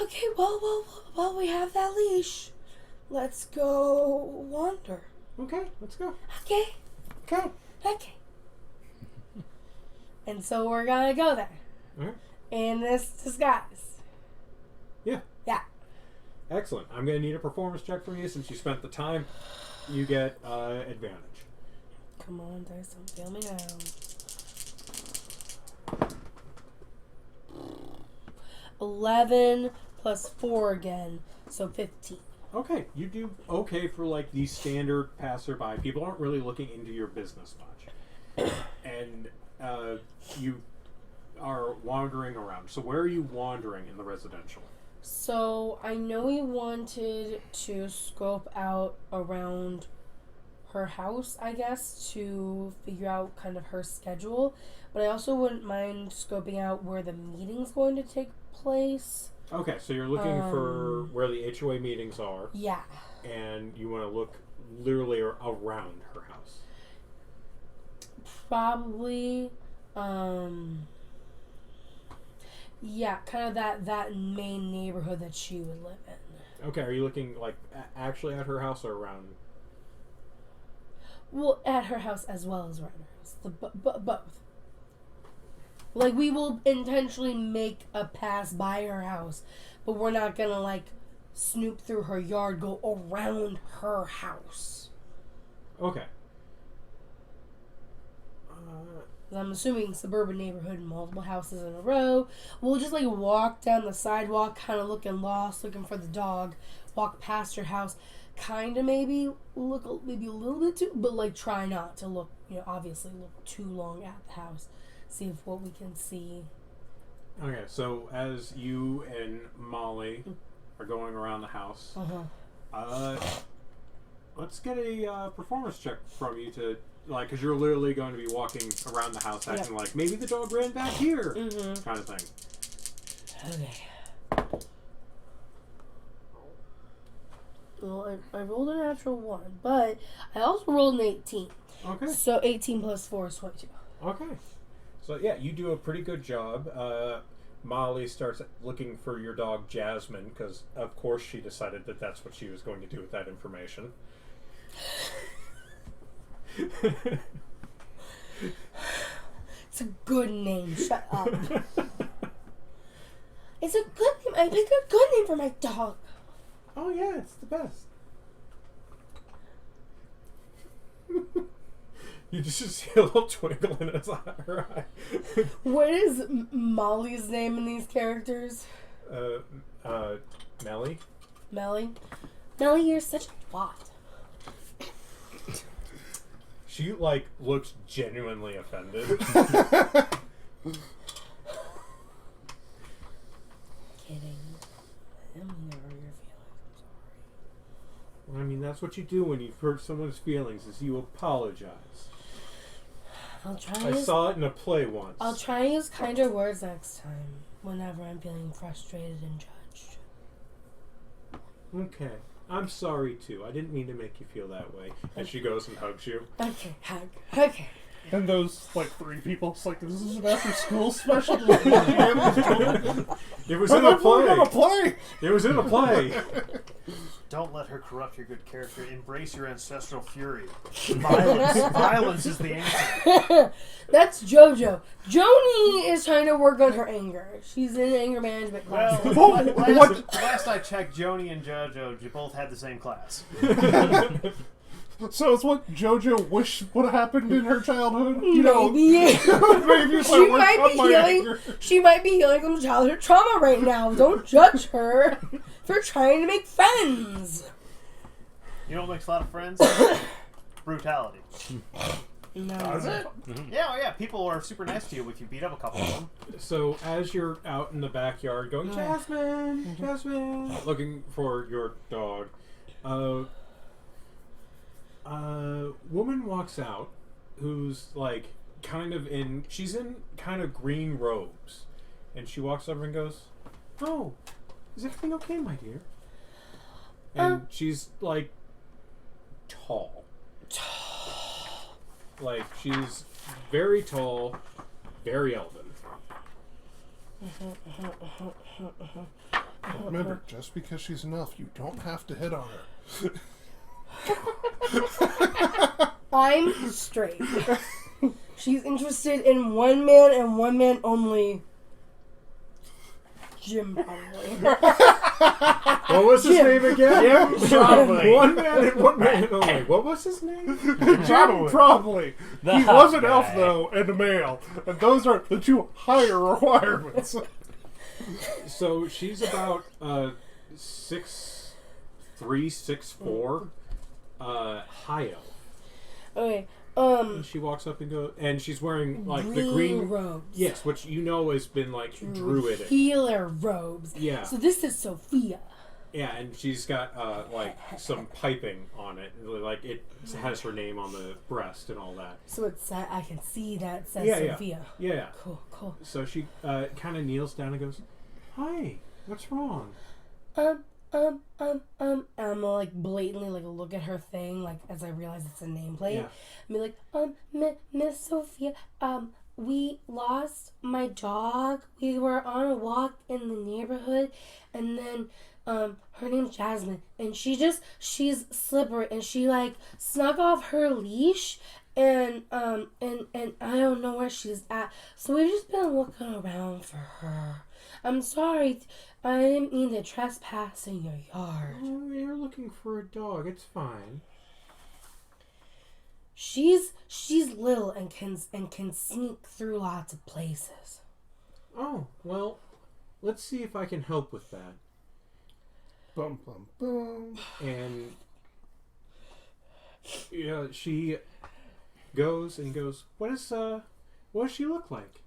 Okay. Well, we have that leash. Let's go wander. Okay, let's go. Okay. Okay. And so we're gonna go there. Alright. In this disguise. Yeah. Yeah. Excellent. I'm gonna need a performance check from you since you spent the time. You get advantage. Come on, Dice, don't fail me now. 11 plus 4 again, so 15. Okay, you do okay for like the standard passerby. People aren't really looking into your business much. And you are wandering around. So where are you wandering in the residential? So I know we wanted to scope out around her house, I guess, to figure out kind of her schedule. But I also wouldn't mind scoping out where the meeting's going to take place. Okay, so you're looking for where the HOA meetings are. Yeah. And you want to look literally around her house. Probably, yeah, kind of that main neighborhood that she would live in. Okay, are you looking like actually at her house or around? Well, at her house as well as around her house. Both. Like, we will intentionally make a pass by her house, but we're not gonna like snoop through her yard, go around her house. Okay. I'm assuming suburban neighborhood, multiple houses in a row. We'll just like walk down the sidewalk, kind of looking lost, looking for the dog. Walk past your house, kind of maybe look maybe a little bit too, but like try not to look, obviously look too long at the house. See if what we can see. Okay, so as you and Molly are going around the house, let's get a performance check from you to, like, because you're literally going to be walking around the house acting like, maybe the dog ran back here, kind of thing. Okay. Well, I rolled a natural 1, but I also rolled an 18. Okay. So 18 plus 4 is 22. Okay. So, yeah, you do a pretty good job. Molly starts looking for your dog, Jasmine, because, of course, she decided that that's what she was going to do with that information. It's a good name. Shut up. It's a good name. I picked a good name for my dog. Oh, yeah, it's the best. You just see a little twinkle in her eye. What is Molly's name in these characters? Melly? Melly? Melly, you're such a twat. She, like, looks genuinely offended. Kidding. I don't mean to hurt your feelings. I'm sorry. I mean, that's what you do when you hurt someone's feelings, is you apologize. I'll try. I saw it in a play once. I'll try and use kinder words next time, whenever I'm feeling frustrated and judged. Okay. I'm sorry, too. I didn't mean to make you feel that way. And she goes and hugs you. Okay, hug. Okay. And those, like, 3 people, it's like, this is an after-school special. It was in a play. It was in a play. Don't let her corrupt your good character. Embrace your ancestral fury. Violence is the answer. That's JoJo. Joni is trying to work on her anger. She's in anger management class. Well, last I checked, Joni and JoJo, you both had the same class. So it's what JoJo wished would have happened in her childhood? Maybe. Maybe She might be healing some childhood trauma right now. Don't judge her for trying to make friends. You know what makes a lot of friends? Brutality. No. Is it? Yeah, people are super nice to you if you beat up a couple of them. So as you're out in the backyard going, Jasmine, Jasmine, looking for your dog, woman walks out who's like she's in kind of green robes, and she walks over and goes, "Oh, is everything okay, my dear?" And she's like tall. Like, she's very tall, very elven. Remember, just because she's an elf, you don't have to hit on her. I'm straight. She's interested in one man and one man only. Jim, probably. What was his name again? Jim, probably. One man and one man only. What was his name? Jim, probably. He was an elf, though, and a male. And those are the 2 higher requirements. So she's about 6'3", 6'4", high elf. Okay. And she walks up and goes, and she's wearing like the green robes. Yes, which has been like druidic. Healer robes. Yeah. So this is Sophia. Yeah, and she's got like some piping on it, like it has her name on the breast and all that. So it's I can see that it says Sophia. Yeah. Cool. So she kind of kneels down and goes, "Hi, what's wrong?" I'm like blatantly like look at her thing like as I realize it's a nameplate. Yeah. And be like, Miss Sophia, we lost my dog. We were on a walk in the neighborhood, and then her name's Jasmine, and she's slippery, and she like snuck off her leash, and I don't know where she's at. So we've just been looking around for her. I'm sorry. I didn't mean to trespass in your yard. Oh, you're looking for a dog. It's fine. She's little and can sneak through lots of places. Oh, well, let's see if I can help with that. Bum, bum, bum. And yeah, she goes, what does she look like?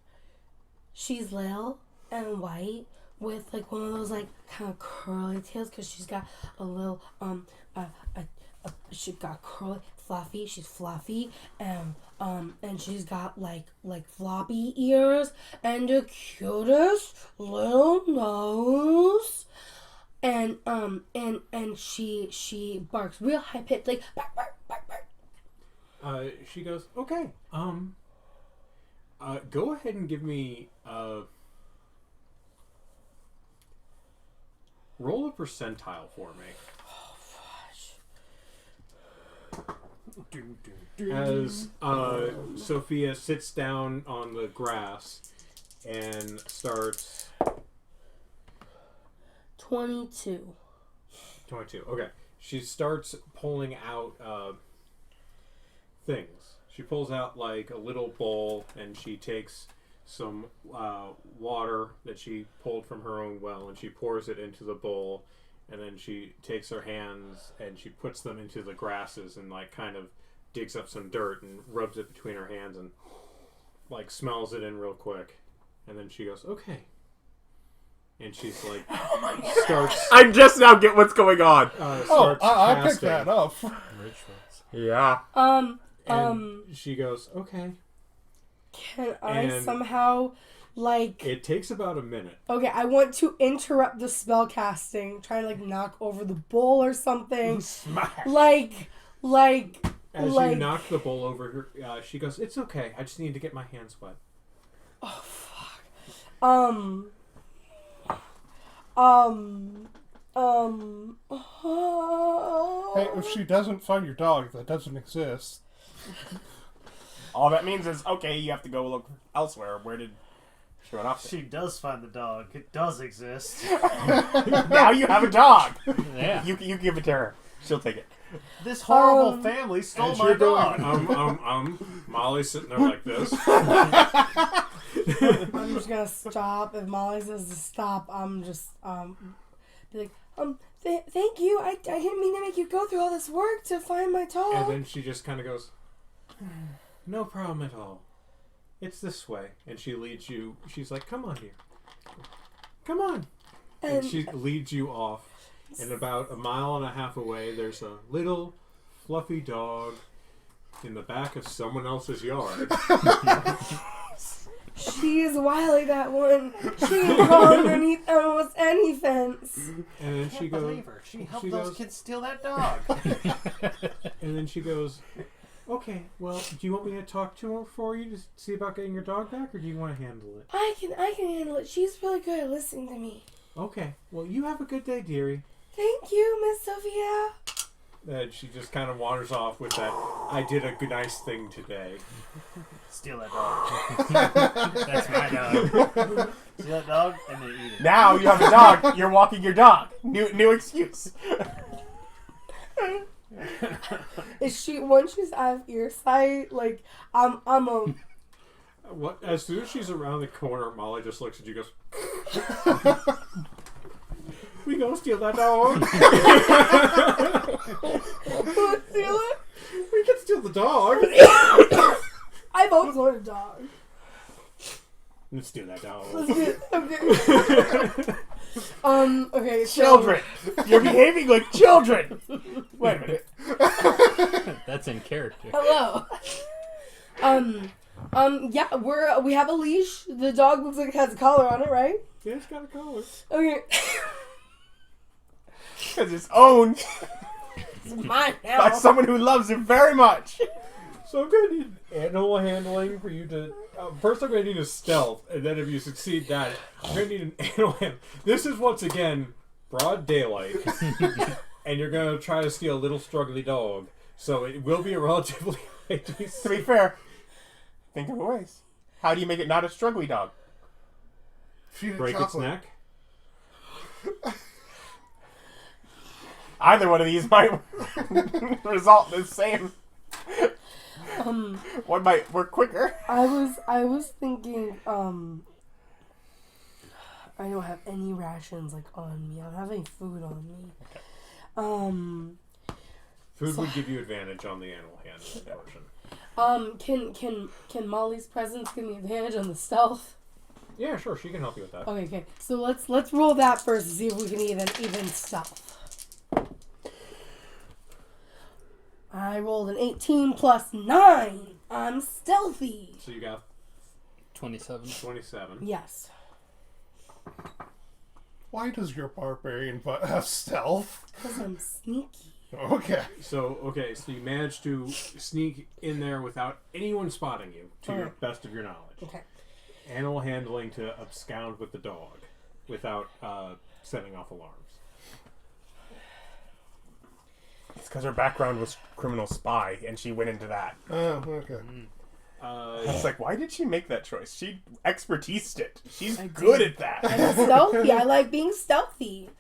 She's little and white with like one of those like kind of curly tails because she's got a little she got curly fluffy. She's fluffy and she's got like floppy ears and the cutest little nose. And she barks real high pitched like bark bark bark bark. She goes, okay. Go ahead and give me roll a percentile for me. As Sophia sits down on the grass and starts 22. 22. Okay. She starts pulling out things. She pulls out like a little bowl and she takes some water that she pulled from her own well and she pours it into the bowl, and then she takes her hands and she puts them into the grasses and like kind of digs up some dirt and rubs it between her hands and like smells it in real quick, and then she goes, okay. And she's like, starts. I just now get what's going on. Starts I picked casting. that up. Rituals. Yeah. And she goes, okay. Can I And- somehow like It takes about a minute. okay, I want to interrupt the spell casting, try to like knock over the bowl or something. Smash. like As like you knock the bowl over her, she goes, it's okay. I just need to get my hands wet. oh fuck. Hey, if she doesn't find your dog, that doesn't exist. All that means is, okay, you have to go look elsewhere. Where did she run off to? She does find the dog. It does exist. Now you have a dog. Yeah. You give it to her. She'll take it. This horrible family stole As my you're dog. going, Molly's sitting there like this. I'm just gonna stop. If Molly says to stop, I'm just be like, thank you. I didn't mean to make you go through all this work to find my dog. And then she just kind of goes, no problem at all. It's this way. And she leads you. She's like, come on here. Come on. And she leads you off. And about 1.5 miles away, there's a little fluffy dog in the back of someone else's yard. She is wily, that one. She can crawl underneath almost any fence. And then she goes, Believe her. She helped she those goes- kids steal that dog. and then she goes, okay, well, do you want me to talk to her for you to see about getting your dog back, or do you want to handle it? I can handle it. She's really good at listening to me. Okay, well, you have a good day, dearie. Thank you, Miss Sophia. And she just kind of wanders off with that, I did a good, nice thing today. Steal that dog. That's my dog. Steal that dog and then eat it. Now you have a dog. You're walking your dog. New excuse. Is she once she's out of earsight? Like I'm a. What? As soon as she's around the corner, Molly just looks at you and goes, we gonna steal that dog? Let's steal it. We can steal the dog. I've always wanted a dog. Let's steal that dog. Let's do it. Okay. Okay. So, Children. You're behaving like children. Wait a minute. That's in character. Hello. Yeah, we have a leash. The dog looks like it has a collar on it, right? Yeah, it's got a collar. Okay. Because it's owned It's mine now. by someone who loves it very much. So I'm gonna need animal handling for you to. First, I'm gonna need a stealth, and then if you succeed that, I'm gonna need an animal handling. This is once again broad daylight, and you're gonna try to steal a little struggly dog. So it will be a relatively high DC. To be fair, think of the ways. How do you make it not a struggly dog? Feed it break its chocolate. neck. Either one of these might result in the same. One might work quicker. I was thinking, I don't have any rations like on me. I don't have any food on me. Food would give you advantage on the animal handling portion. Can Molly's presence give me advantage on the stealth? Yeah, sure. She can help you with that. Okay. So let's roll that first to see if we can even stealth. I rolled an 18 plus 9. I'm stealthy. So you got 27. 27. Yes. Why does your barbarian butt have stealth? Because I'm sneaky. Okay. So you managed to sneak in there without anyone spotting you, to your best of your knowledge. Okay. Animal handling to abscond with the dog without setting off alarms. It's because her background was criminal spy, and she went into that. Oh, okay. It's like, why did she make that choice? She expertised it. She's I good did. at that. I'm stealthy. I like being stealthy.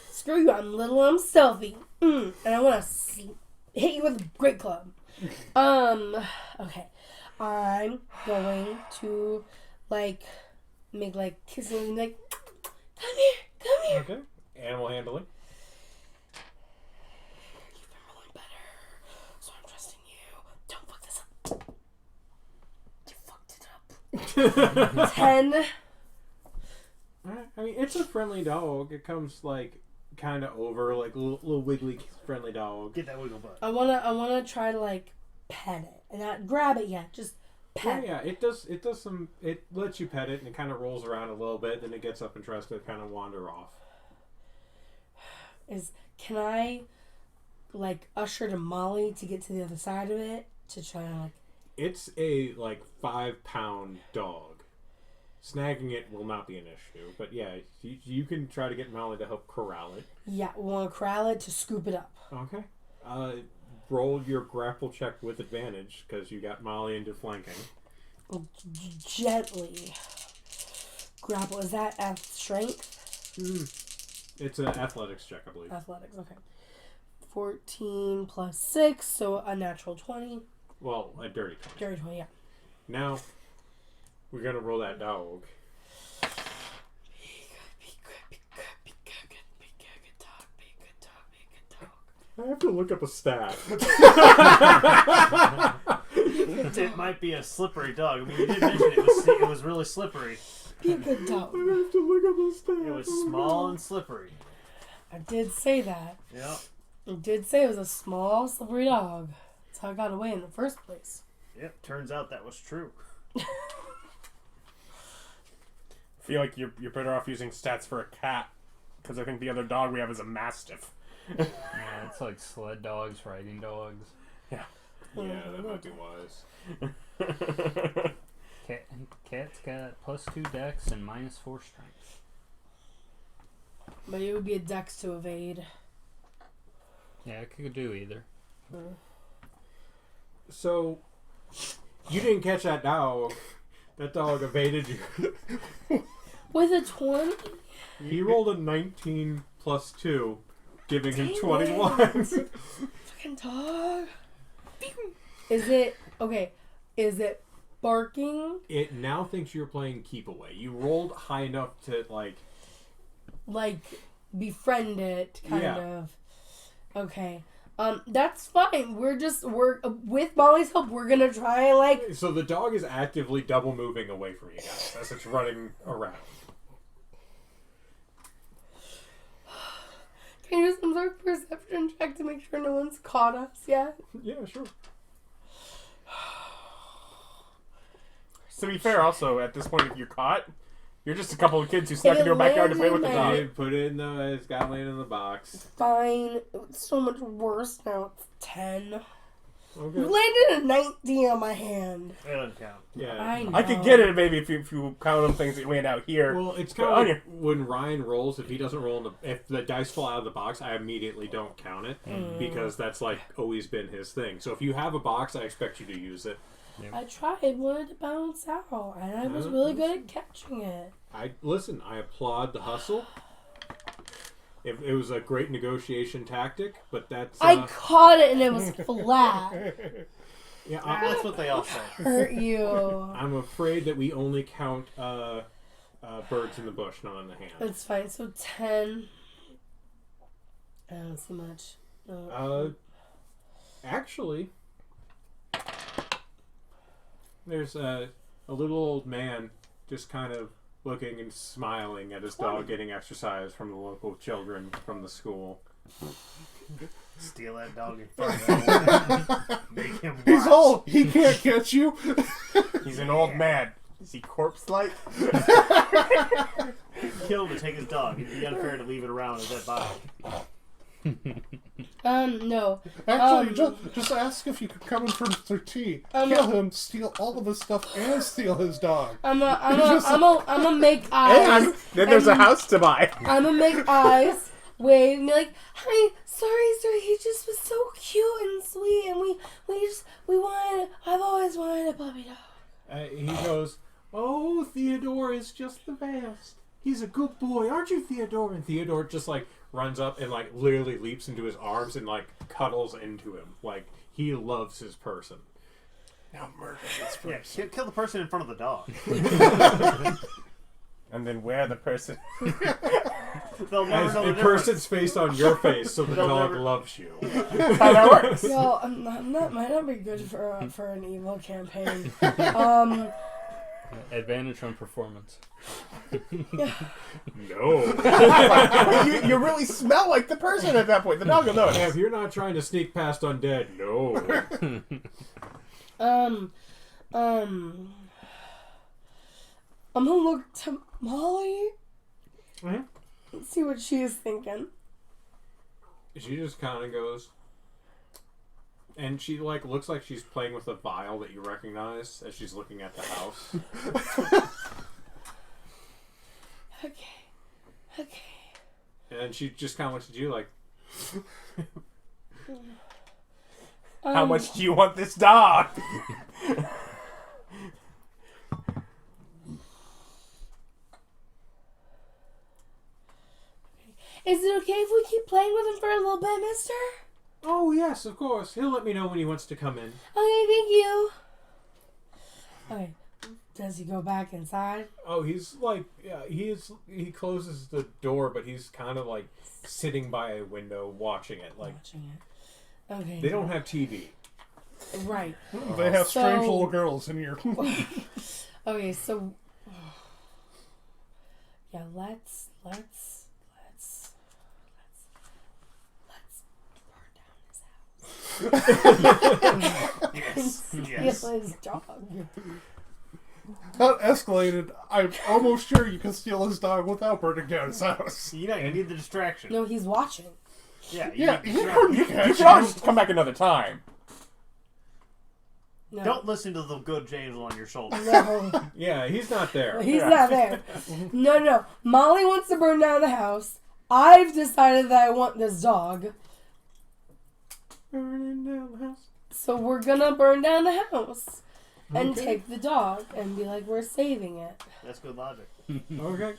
Screw you. I'm little. I'm stealthy. And I want to hit you with a great club. Okay. I'm going to make kisses and come here. Okay. Animal handling. You've been rolling better, so I'm trusting you. Don't fuck this up. You fucked it up. 10. I mean, it's a friendly dog. It comes kind of over, like a little wiggly friendly dog. Get that wiggle butt. I wanna try to pet it and not grab it yet. Just pet. Yeah, it does some. It lets you pet it, and it kind of rolls around a little bit. Then it gets up and tries to kind of wander off. Can I usher to Molly to get to the other side of it to try to It's a 5-pound dog. Snagging it will not be an issue, but yeah, you can try to get Molly to help corral it. Yeah, we want to corral it to scoop it up. Okay. Roll your grapple check with advantage because you got Molly into flanking. Gently grapple. Is that strength? It's an athletics check, I believe. Athletics. Okay. 14 plus 6, so a natural 20. Well, a dirty 20. Dirty 20, yeah. Now, we're gonna roll that dog. I have to look up a stat. It might be a slippery dog. I mean, you did mention it was really slippery. Be a good dog. I have to look up a stat. It was small and slippery. I did say that. Yeah. I did say it was a small, slippery dog. That's how I got away in the first place. Yep. Turns out that was true. I feel like you're better off using stats for a cat, because I think the other dog we have is a mastiff. Yeah, it's like sled dogs, riding dogs. Yeah, that might be wise. Cat's got +2 dex and -4 strength. But it would be a dex to evade. Yeah, it could do either. So, you didn't catch that dog. That dog evaded you. With a 20? He rolled a 19 plus 2, giving him Dang 21. Fucking dog. Is it barking? It now thinks you're playing keep away. You rolled high enough to Befriend it, kind Yeah. of. Okay. That's fine. We're with Molly's help, we're gonna try So the dog is actively double moving away from you guys as it's running around. Can you do some sort of perception check to make sure no one's caught us yet? Yeah, sure. To be fair, also, at this point, if you're caught, you're just a couple of kids who snuck into a backyard to play with the dog. They put it in it's got laying in the box. Fine. It's so much worse now. It's 10. Okay. You landed a 19 on my hand. It doesn't count. Yeah. I know. I could get it maybe if you count them things that land out here. Well, it's kind of like when Ryan rolls. If he doesn't roll, if the dice fall out of the box, I immediately don't count it because that's always been his thing. So if you have a box, I expect you to use it. Yep. I tried, wanted to bounce out, and I was really good at catching it. I applaud the hustle. It was a great negotiation tactic, but that's I caught it and it was flat. yeah. That's what they all say. Hurt you. I'm afraid that we only count birds in the bush, not in the hand. It's fine. So 10. I don't see much. Actually, there's a little old man just kind of looking and smiling at his dog getting exercise from the local children from the school. Steal that dog and make him watch. He's old. He can't catch you. He's an old man. Is he corpse-like? Kill him to take his dog. It'd be unfair to leave it around as that body. No. Actually, just ask if you could come in for tea. Kill him, steal all of his stuff, and steal his dog. I'm gonna make eyes. And then there's a house to buy. I'm gonna make eyes, wave, and be like, "Hi, sorry, sir. He just was so cute and sweet, and we wanted. I've always wanted a puppy dog." He goes, "Oh, Theodore is just the best. He's a good boy, aren't you, Theodore?" And Theodore just like runs up and like literally leaps into his arms and like cuddles into him. Like he loves his person. Now murder this person. Yeah, kill the person in front of the dog. And then wear the person. They'll never As know a the person's face on your face, so the They'll dog never- loves you. That's how that works. Yo, might not be good for an evil campaign. Advantage on performance. No. you really smell like the person at that point. The dog will know it. If you're not trying to sneak past undead, no. I'm gonna look to Molly. Mhm. And see what she is thinking. She just kind of goes, and she like looks like she's playing with a vial that you recognize as she's looking at the house. Okay. And she just kind of looks at you like, How much do you want this dog? Is it okay if we keep playing with him for a little bit, mister? "Oh yes, of course. He'll let me know when he wants to come in." Okay, thank you. Okay. Does he go back inside? Oh, he's like, yeah, he closes the door, but he's kind of like sitting by a window watching it. Like Watching it. Okay. they don't have TV. Right. They have strange So- little girls in here. Okay, so yeah, let's burn down his house. Yes. Steal his dog. That escalated. I'm almost sure you can steal his dog without burning down his house. You know, you need the distraction. No, he's watching. Yeah, Yeah, need you the can You can always come back another time. No. Don't listen to the good angel on your shoulder. No. Yeah, he's not there. He's not there. No. Molly wants to burn down the house. I've decided that I want this dog. Burning down the house. So we're gonna burn down the house. And Okay. take the dog and be like, we're saving it. That's good logic. Okay.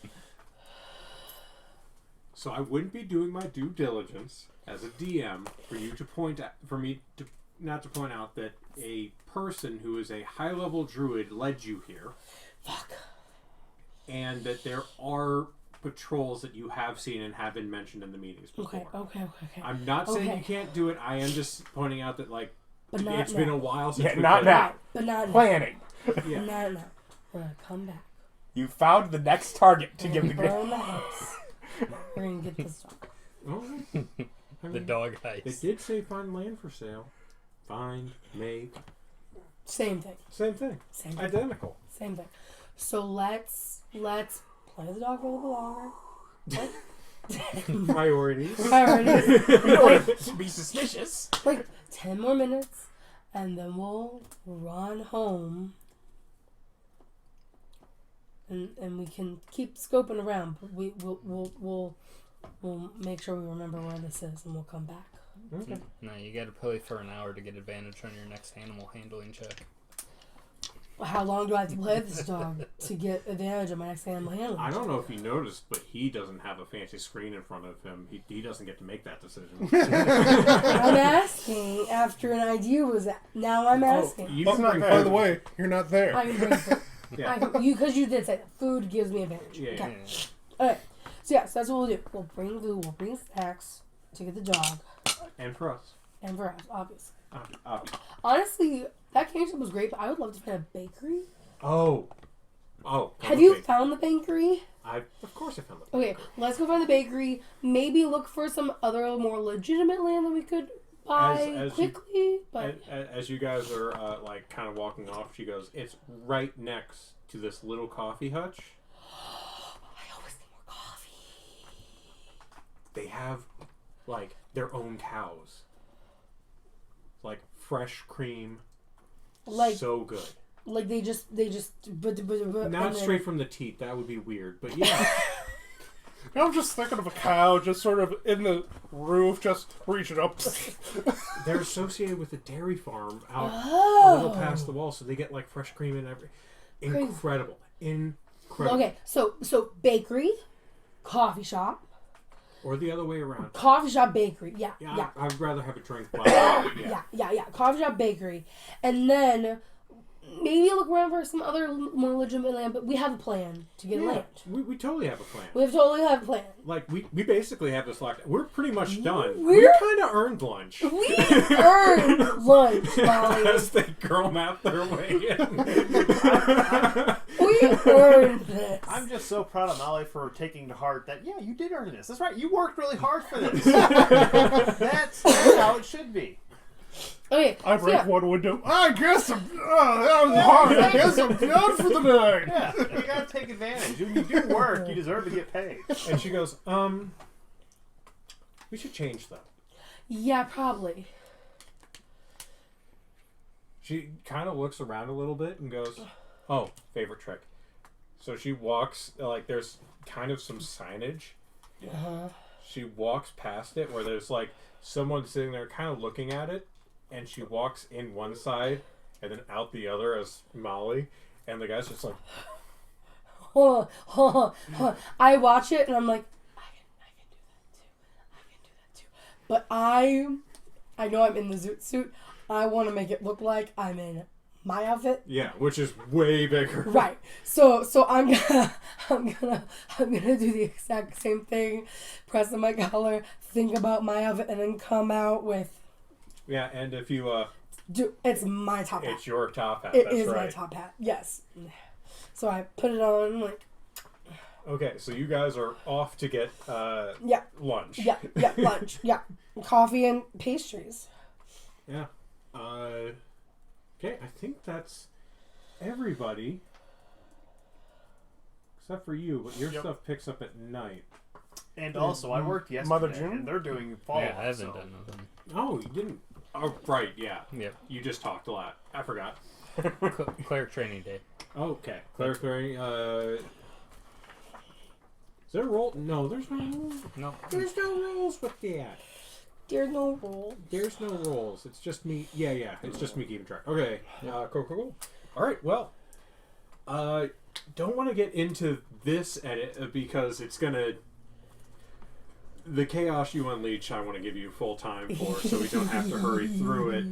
So I wouldn't be doing my due diligence as a DM for you to point out, for me to not to point out that a person who is a high-level druid led you here. Fuck. And that there are patrols that you have seen and have been mentioned in the meetings before. Okay. I'm not saying Okay. you can't do it. I am just pointing out that like But not it's now. been a while since Yeah, we not played. now. But not now. Planning. Yeah. Not now. We're gonna come back. You found the next target to We're give the gonna game. burn the house. We're gonna get this dog. Okay. I The mean, dog They heist. did say find land for sale. Find, make, Same thing. same thing. Same thing. Identical. Same thing. So let's play the dog a little longer. Priorities. Priorities. You don't want to be suspicious. Like 10 more minutes, and then we'll run home. And we can keep scoping around, but we'll make sure we remember where this is, and we'll come back. Okay. No, you gotta play for an hour to get advantage on your next animal handling check. How long do I have to play with this dog to get advantage of my next animal handling? I don't know if you noticed, but he doesn't have a fancy screen in front of him. He doesn't get to make that decision. I'm asking after an idea was that. Now I'm asking. You Oh, can bring by the food. way, you're not there. I can bring food. Yeah. Because you did say that. Food gives me advantage. Yeah, Okay. yeah. Okay. So yes, that's what we'll do. We'll bring food. We'll bring snacks to get the dog, And for us. and for us, obviously. Obviously. Honestly, that cane shop was great, but I would love to find a bakery. Oh. Have you found the bakery? Of course I found it. Okay, let's go find the bakery. Maybe look for some other more legitimate land that we could buy As quickly. But As you guys are like kind of walking off, she goes, "It's right next to this little coffee hutch. I always need more coffee. They have like their own cows, like fresh cream, Like so good. Like they just Not straight from the teat. That would be weird. But yeah, I'm just thinking of a cow just sort of in the roof, just reaching up. they're associated with a dairy farm out a Oh. little past the wall, so they get like fresh cream and every. Incredible. Okay, so bakery, coffee shop, Or the other way around. coffee shop, bakery. Yeah. I'd rather have a drink. But, Yeah. Coffee shop, bakery, and then maybe look around for some other more legitimate land. But we have a plan to get land. We totally have a plan. We totally have a plan. Like, we basically have this locked. We're pretty much done. We're- We kind of earned lunch. We earned lunch, Molly. As they girl map their way in. We earned this. I'm just so proud of Molly for taking to heart that, yeah, you did earn this. That's right. You worked really hard for this. That's how it should be. Okay, I so break yeah. one window. I guess that was hard. I guess I'm done for the night. Yeah, you gotta take advantage. When you do work, you deserve to get paid. And she goes, we should change that. Yeah, probably. She kind of looks around a little bit and goes, oh, favorite trick. So she walks, like, there's kind of some signage. She walks past it where there's, like, someone sitting there kind of looking at it, and she walks in one side and then out the other as Molly, and the guy's just like, Hold on. I watch it and I'm like, I can do that too. But I know I'm in the zoot suit. I want to make it look like I'm in my outfit. yeah, which is way bigger. Right. So I'm gonna do the exact same thing. Press on my collar, think about my outfit, and then come out with. Yeah, and if you, It's my top hat. it's your top hat. It That's is right. my top hat. Yes. So I put it on like. Okay, so you guys are off to get Yeah. lunch. Yeah. Lunch. Yeah. Coffee and pastries. Yeah. Okay, I think that's everybody. Except for you, but your stuff picks up at night. And also, I worked yesterday, Mother June? and they're doing follow-up. Yeah, I haven't so. done nothing. Oh, you didn't. Oh, right, yeah. Yep. You just talked a lot. I forgot. Cleric training day. Okay. Cleric training. Is there a roll? No, there's no rules. No. There's no rules with that. There's no rule. There's no rules. It's just me. Yeah. It's just me keeping track. Okay. Cool. All right. Well, don't want to get into this edit because it's gonna. The chaos you unleash, I want to give you full time for, so we don't have to hurry through it.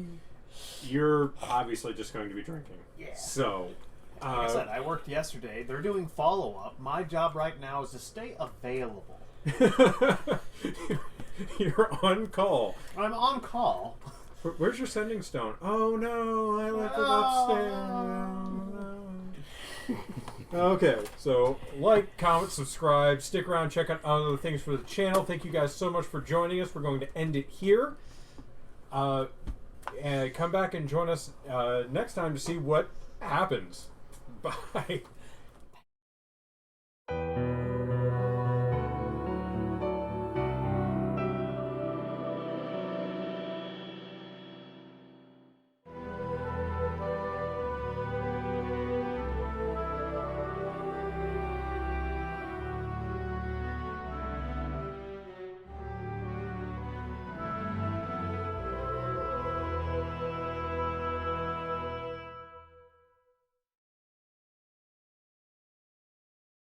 You're obviously just going to be drinking. Yeah. So. Like I said, I worked yesterday. They're doing follow-up. My job right now is to stay available. You're on call. I'm on call. Where's your sending stone? Oh no, I left it upstairs. Okay, so like, comment, subscribe, stick around, check out other things for the channel. Thank you guys so much for joining us. We're going to end it here. And come back and join us next time to see what happens. Bye.